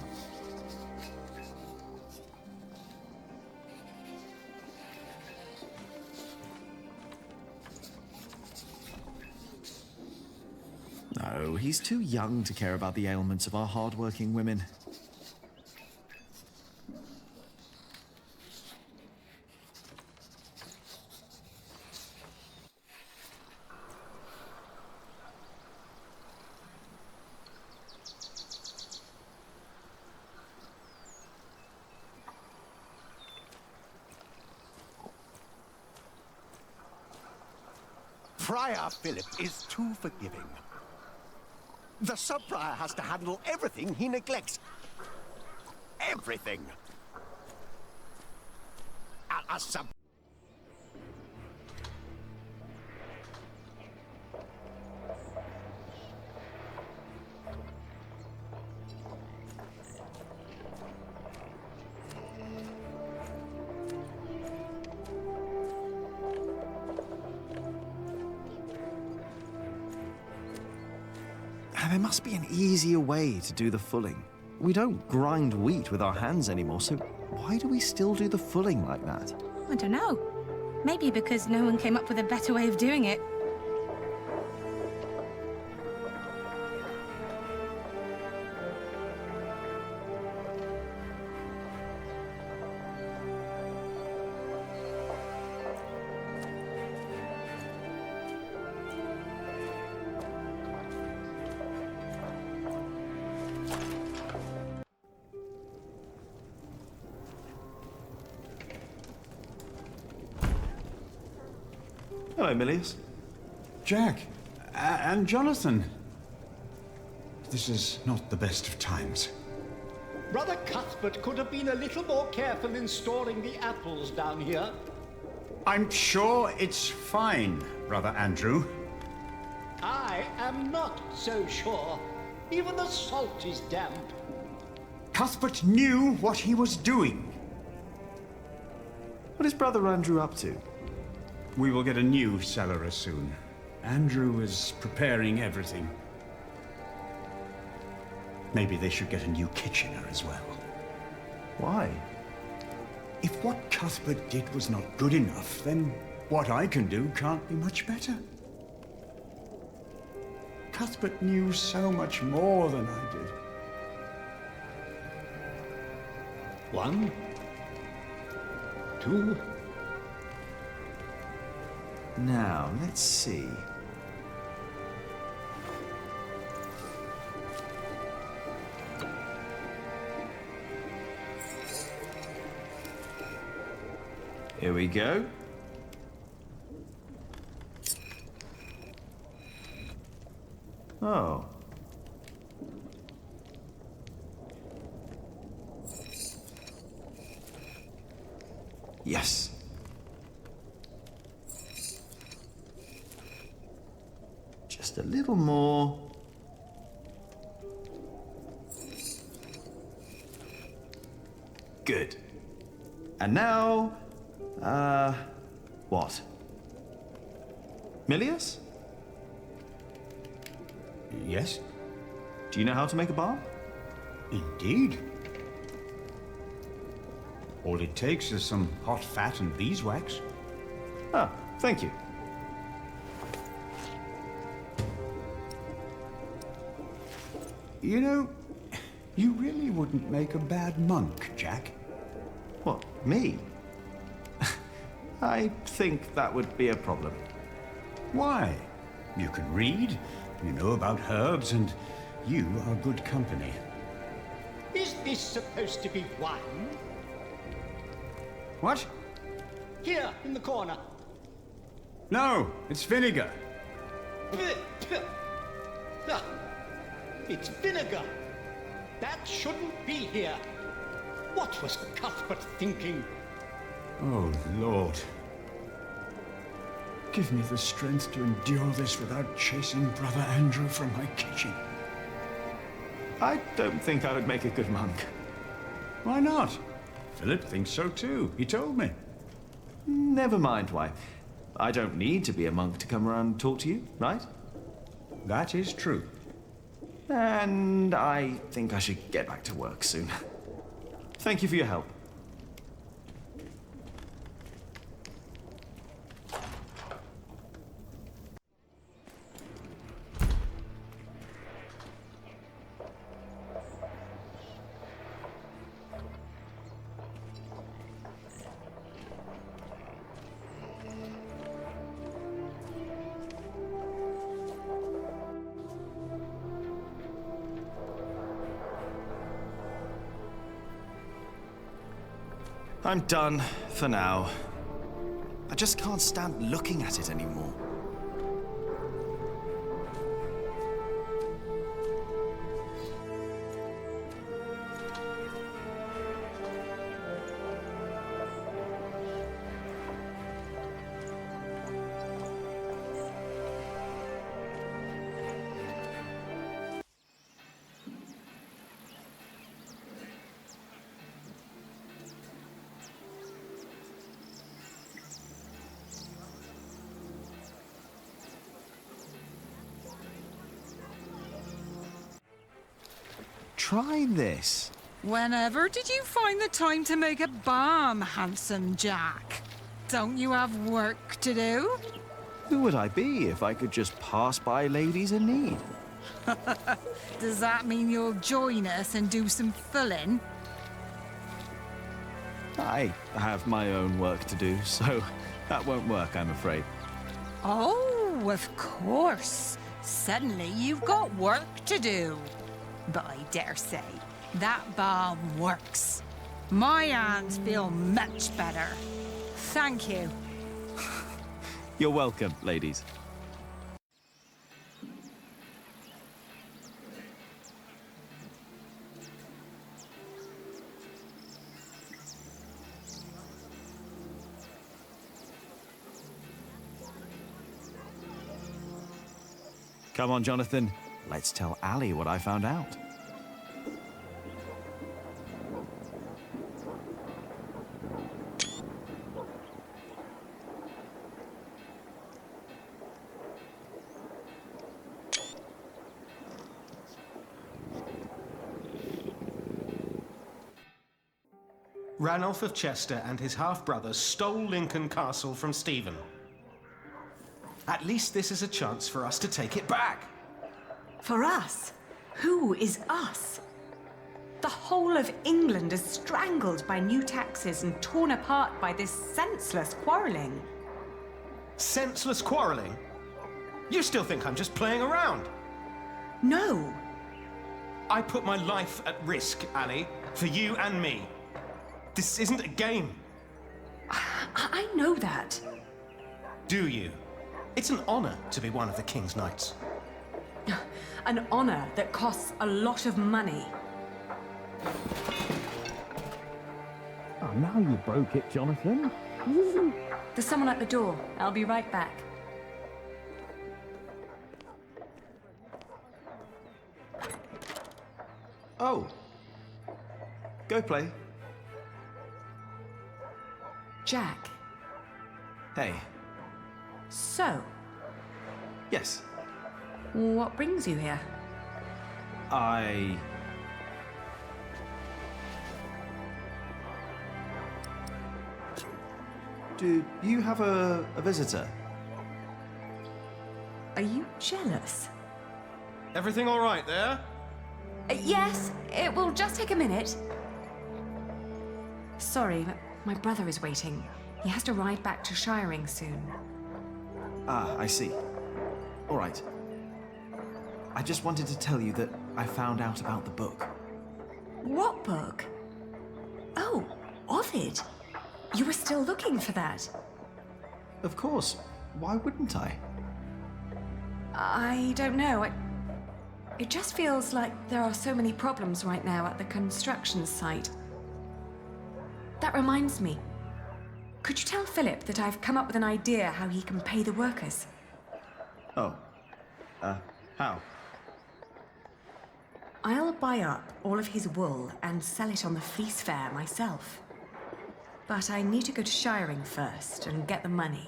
No, he's too young to care about the ailments of our hard-working women. Friar Phillip is too forgiving. The sub-prior has to handle everything he neglects. Everything. A sub... There must be an easier way to do the fulling. We don't grind wheat with our hands anymore, so why do we still do the fulling like that? I don't know. Maybe because no one came up with a better way of doing it. Hello, Milius. Jack, and Jonathan. This is not the best of times. Brother Cuthbert could have been a little more careful in storing the apples down here. I'm sure it's fine, Brother Andrew. I am not so sure. Even the salt is damp. Cuthbert knew what he was doing. What is Brother Andrew up to? We will get a new cellar soon. Andrew is preparing everything. Maybe they should get a new kitchener as well. Why? If what Cuthbert did was not good enough, then what I can do can't be much better. Cuthbert knew so much more than I did. 1, 2. Now, let's see. Here we go. Oh. Yes. Just a little more. Good. And now, what? Milius? Yes? Do you know how to make a balm? Indeed. All it takes is some hot fat and beeswax. Ah, thank you. You know, you really wouldn't make a bad monk, Jack. What, me? I think that would be a problem. Why? You can read, you know about herbs, and you are good company. Is this supposed to be wine? What? Here, in the corner. No, it's vinegar. Ah, it's vinegar. That shouldn't be here. What was Cuthbert thinking? Oh, Lord. Give me the strength to endure this without chasing Brother Andrew from my kitchen. I don't think I would make a good monk. Why not? Phillip thinks so too. He told me. Never mind why. I don't need to be a monk to come around and talk to you, right? That is true. And I think I should get back to work soon. Thank you for your help. I'm done for now. I just can't stand looking at it anymore. Try this. Whenever did you find the time to make a balm, handsome Jack? Don't you have work to do? Who would I be if I could just pass by ladies in need? Does that mean you'll join us and do some filling? I have my own work to do, so that won't work, I'm afraid. Oh, of course. Suddenly you've got work to do. But I dare say, that balm works. My hands feel much better. Thank you. You're welcome, ladies. Come on, Jonathan. Let's tell Ali what I found out. Ranulph of Chester and his half-brothers stole Lincoln Castle from Stephen. At least this is a chance for us to take it back. For us? Who is us? The whole of England is strangled by new taxes and torn apart by this senseless quarrelling. Senseless quarrelling? You still think I'm just playing around? No. I put my life at risk, Ali, for you and me. This isn't a game. I know that. Do you? It's an honor to be one of the King's Knights. An honor that costs a lot of money. Oh, now you broke it, Jonathan. There's someone at the door. I'll be right back. Oh. Go play. Jack. Hey. So, Yes. what brings you here? Do you have a visitor? Are you jealous? Everything all right there? Yes, it will just take a minute. Sorry, but my brother is waiting. He has to ride back to Shiring soon. Ah, I see. All right. I just wanted to tell you that I found out about the book. What book? Oh, Ovid. You were still looking for that. Of course. Why wouldn't I? I don't know. It just feels like there are so many problems right now at the construction site. That reminds me. Could you tell Phillip that I've come up with an idea how he can pay the workers? Oh. How? I'll buy up all of his wool and sell it on the fleece fair myself. But I need to go to Shiring first and get the money.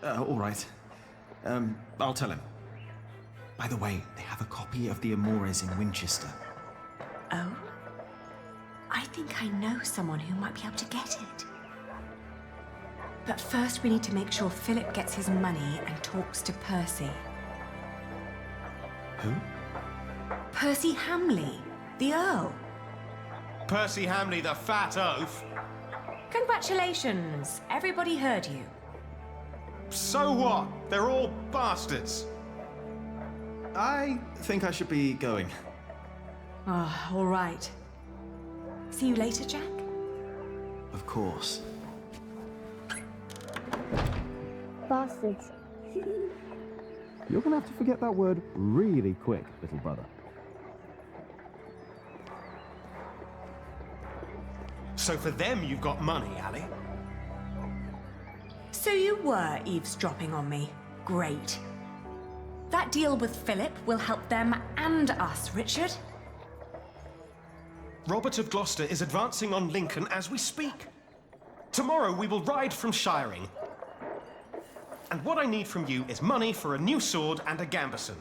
All right. I'll tell him. By the way, they have a copy of the Amores in Winchester. Oh? I think I know someone who might be able to get it. But first we need to make sure Phillip gets his money and talks to Percy. Who? Percy Hamley, the Earl. Percy Hamley, the fat oaf. Congratulations! Everybody heard you. So what? They're all bastards. I think I should be going. Ah, all right. See you later, Jack? Of course. Bastards. You're gonna have to forget that word really quick, little brother. So for them you've got money, Ali? So you were eavesdropping on me. Great. That deal with Phillip will help them and us, Richard. Robert of Gloucester is advancing on Lincoln as we speak. Tomorrow we will ride from Shiring. And what I need from you is money for a new sword and a gambeson.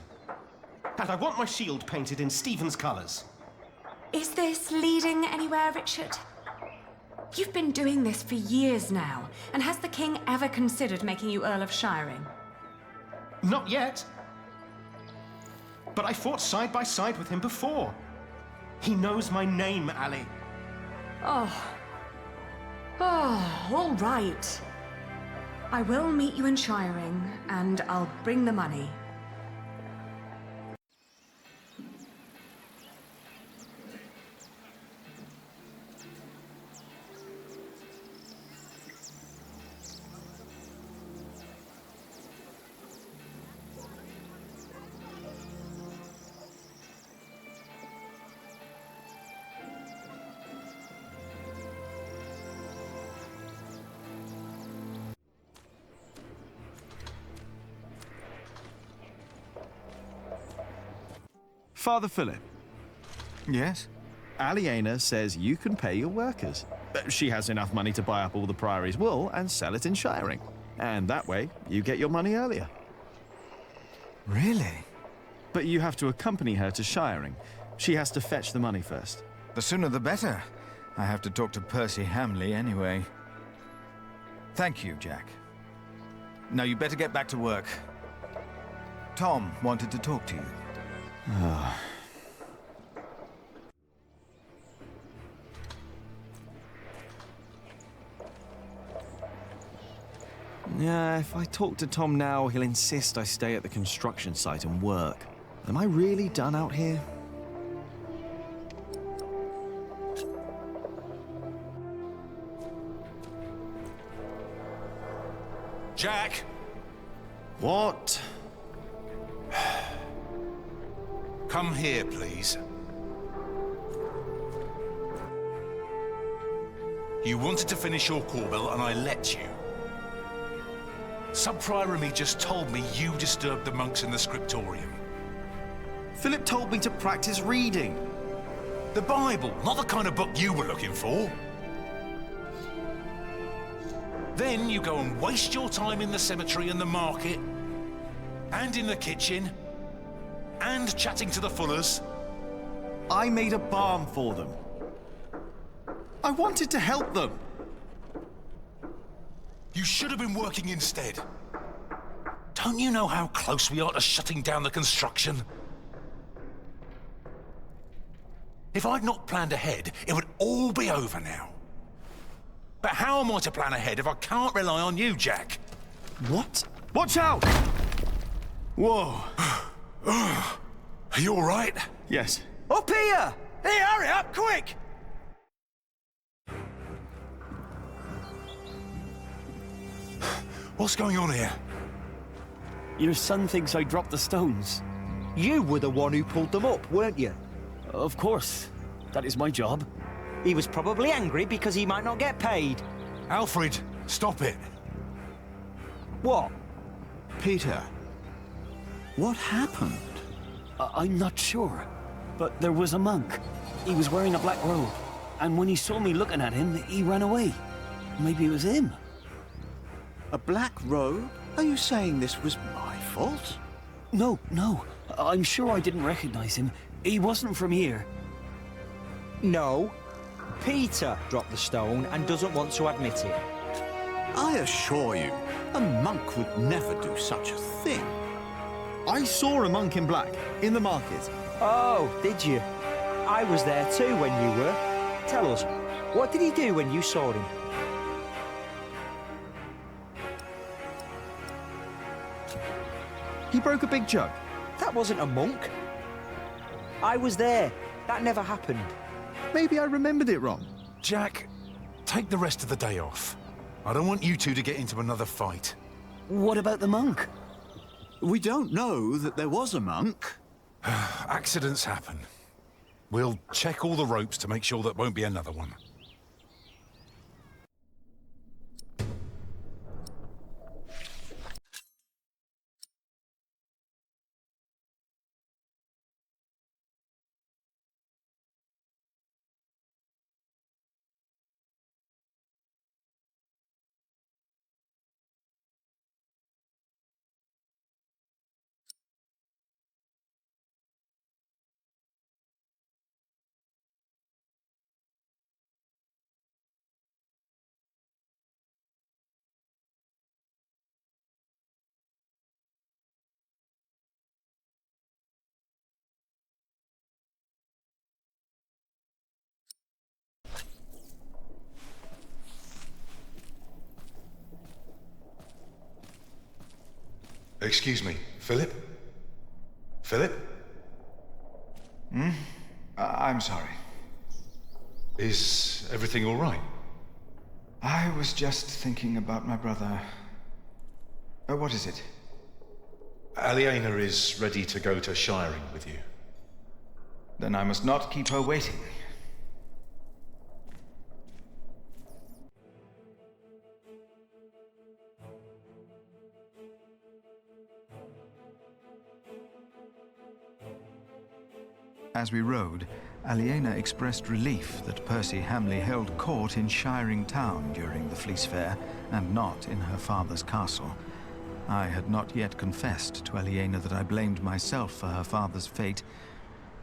And I want my shield painted in Stephen's colours. Is this leading anywhere, Richard? You've been doing this for years now, and has the king ever considered making you Earl of Shiring? Not yet. But I fought side by side with him before. He knows my name, Ali. Oh, all right. I will meet you in Shiring, and I'll bring the money. Father Phillip. Yes? Aliena says you can pay your workers. She has enough money to buy up all the Priory's wool and sell it in shiring. And that way, you get your money earlier. Really? But you have to accompany her to shiring. She has to fetch the money first. The sooner the better. I have to talk to Percy Hamley anyway. Thank you, Jack. Now you better get back to work. Tom wanted to talk to you. Yeah, if I talk to Tom now, he'll insist I stay at the construction site and work. Am I really done out here? Jack! What? Come here, please. You wanted to finish your Corbel, and I let you. Sub-Prior Remy just told me you disturbed the monks in the scriptorium. Philip told me to practice reading. The Bible, not the kind of book you were looking for. Then you go and waste your time in the cemetery and the market, and in the kitchen, and chatting to the Fullers. I made a balm for them. I wanted to help them. You should have been working instead. Don't you know how close we are to shutting down the construction? If I'd not planned ahead, it would all be over now. But how am I to plan ahead if I can't rely on you, Jack? What? Watch out! Whoa. Are you all right? Yes. Up here! Hey, hurry up, quick! What's going on here? Your son thinks I dropped the stones. You were the one who pulled them up, weren't you? Of course. That is my job. He was probably angry because he might not get paid. Alfred, stop it. What? Peter, what happened? I'm not sure, but there was a monk. He was wearing a black robe, and when he saw me looking at him, he ran away. Maybe it was him. A black robe? Are you saying this was my fault? No. I'm sure I didn't recognize him. He wasn't from here. No. Peter dropped the stone and doesn't want to admit it. I assure you, a monk would never do such a thing. I saw a monk in black, in the market. Oh, did you? I was there too when you were. Tell us, what did he do when you saw him? He broke a big jug. That wasn't a monk. I was there. That never happened. Maybe I remembered it wrong. Jack, take the rest of the day off. I don't want you two to get into another fight. What about the monk? We don't know that there was a monk. Accidents happen. We'll check all the ropes to make sure there won't be another one. Excuse me, Philip? Philip? I'm sorry. Is everything all right? I was just thinking about my brother. What is it? Aliena is ready to go to shiring with you. Then I must not keep her waiting. As we rode, Aliena expressed relief that Percy Hamley held court in Shiring Town during the Fleece Fair, and not in her father's castle. I had not yet confessed to Aliena that I blamed myself for her father's fate.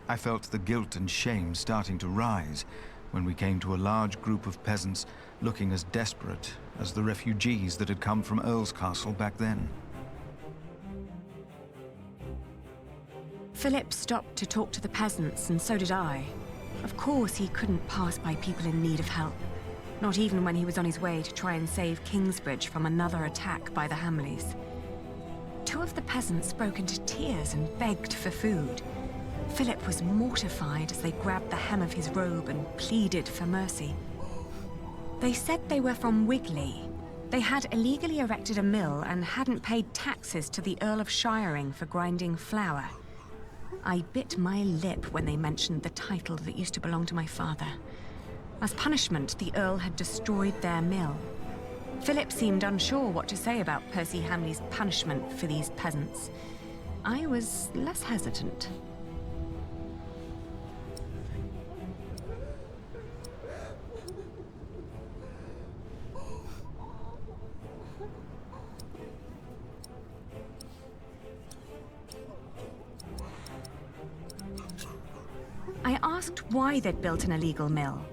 I felt the guilt and shame starting to rise when we came to a large group of peasants looking as desperate as the refugees that had come from Earl's Castle back then. Philip stopped to talk to the peasants, and so did I. Of course, he couldn't pass by people in need of help. Not even when he was on his way to try and save Kingsbridge from another attack by the Hamleys. Two of the peasants broke into tears and begged for food. Philip was mortified as they grabbed the hem of his robe and pleaded for mercy. They said they were from Wigley. They had illegally erected a mill and hadn't paid taxes to the Earl of Shiring for grinding flour. I bit my lip when they mentioned the title that used to belong to my father. As punishment, the Earl had destroyed their mill. Philip seemed unsure what to say about Percy Hamley's punishment for these peasants. I was less hesitant. I asked why they'd built an illegal mill.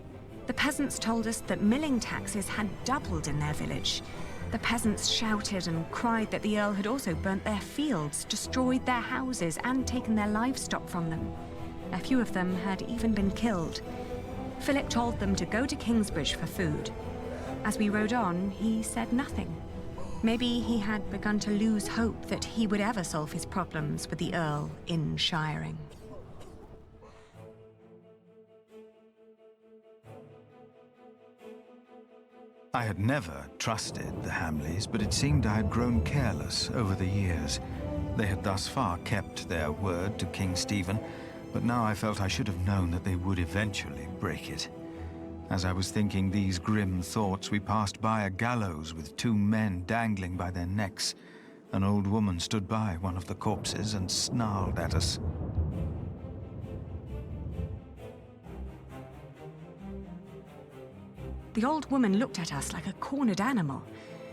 The peasants told us that milling taxes had doubled in their village. The peasants shouted and cried that the Earl had also burnt their fields, destroyed their houses, and taken their livestock from them. A few of them had even been killed. Philip told them to go to Kingsbridge for food. As we rode on, he said nothing. Maybe he had begun to lose hope that he would ever solve his problems with the Earl in Shiring. I had never trusted the Hamleys, but it seemed I had grown careless over the years. They had thus far kept their word to King Stephen, but now I felt I should have known that they would eventually break it. As I was thinking these grim thoughts, we passed by a gallows with two men dangling by their necks. An old woman stood by one of the corpses and snarled at us. The old woman looked at us like a cornered animal.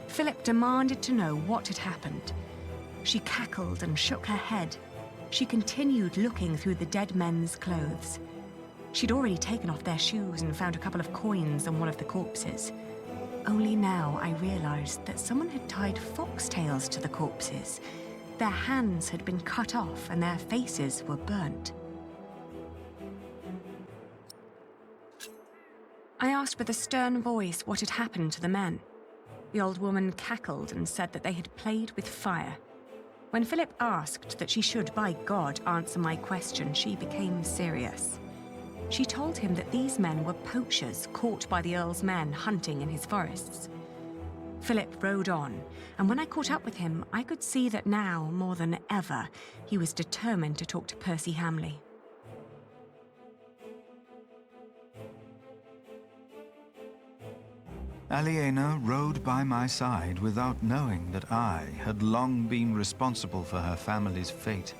Philip demanded to know what had happened. She cackled and shook her head. She continued looking through the dead men's clothes. She'd already taken off their shoes and found a couple of coins on one of the corpses. Only now I realized that someone had tied foxtails to the corpses. Their hands had been cut off and their faces were burnt. I asked with a stern voice what had happened to the men. The old woman cackled and said that they had played with fire. When Philip asked that she should, by God, answer my question, she became serious. She told him that these men were poachers caught by the Earl's men hunting in his forests. Philip rode on, and when I caught up with him, I could see that now, more than ever, he was determined to talk to Percy Hamley. Aliena rode by my side without knowing that I had long been responsible for her family's fate.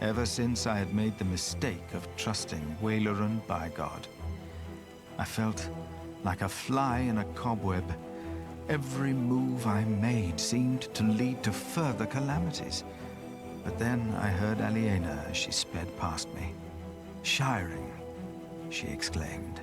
Ever since I had made the mistake of trusting Waileran by God. I felt like a fly in a cobweb. Every move I made seemed to lead to further calamities. But then I heard Aliena as she sped past me. "Shiring," she exclaimed.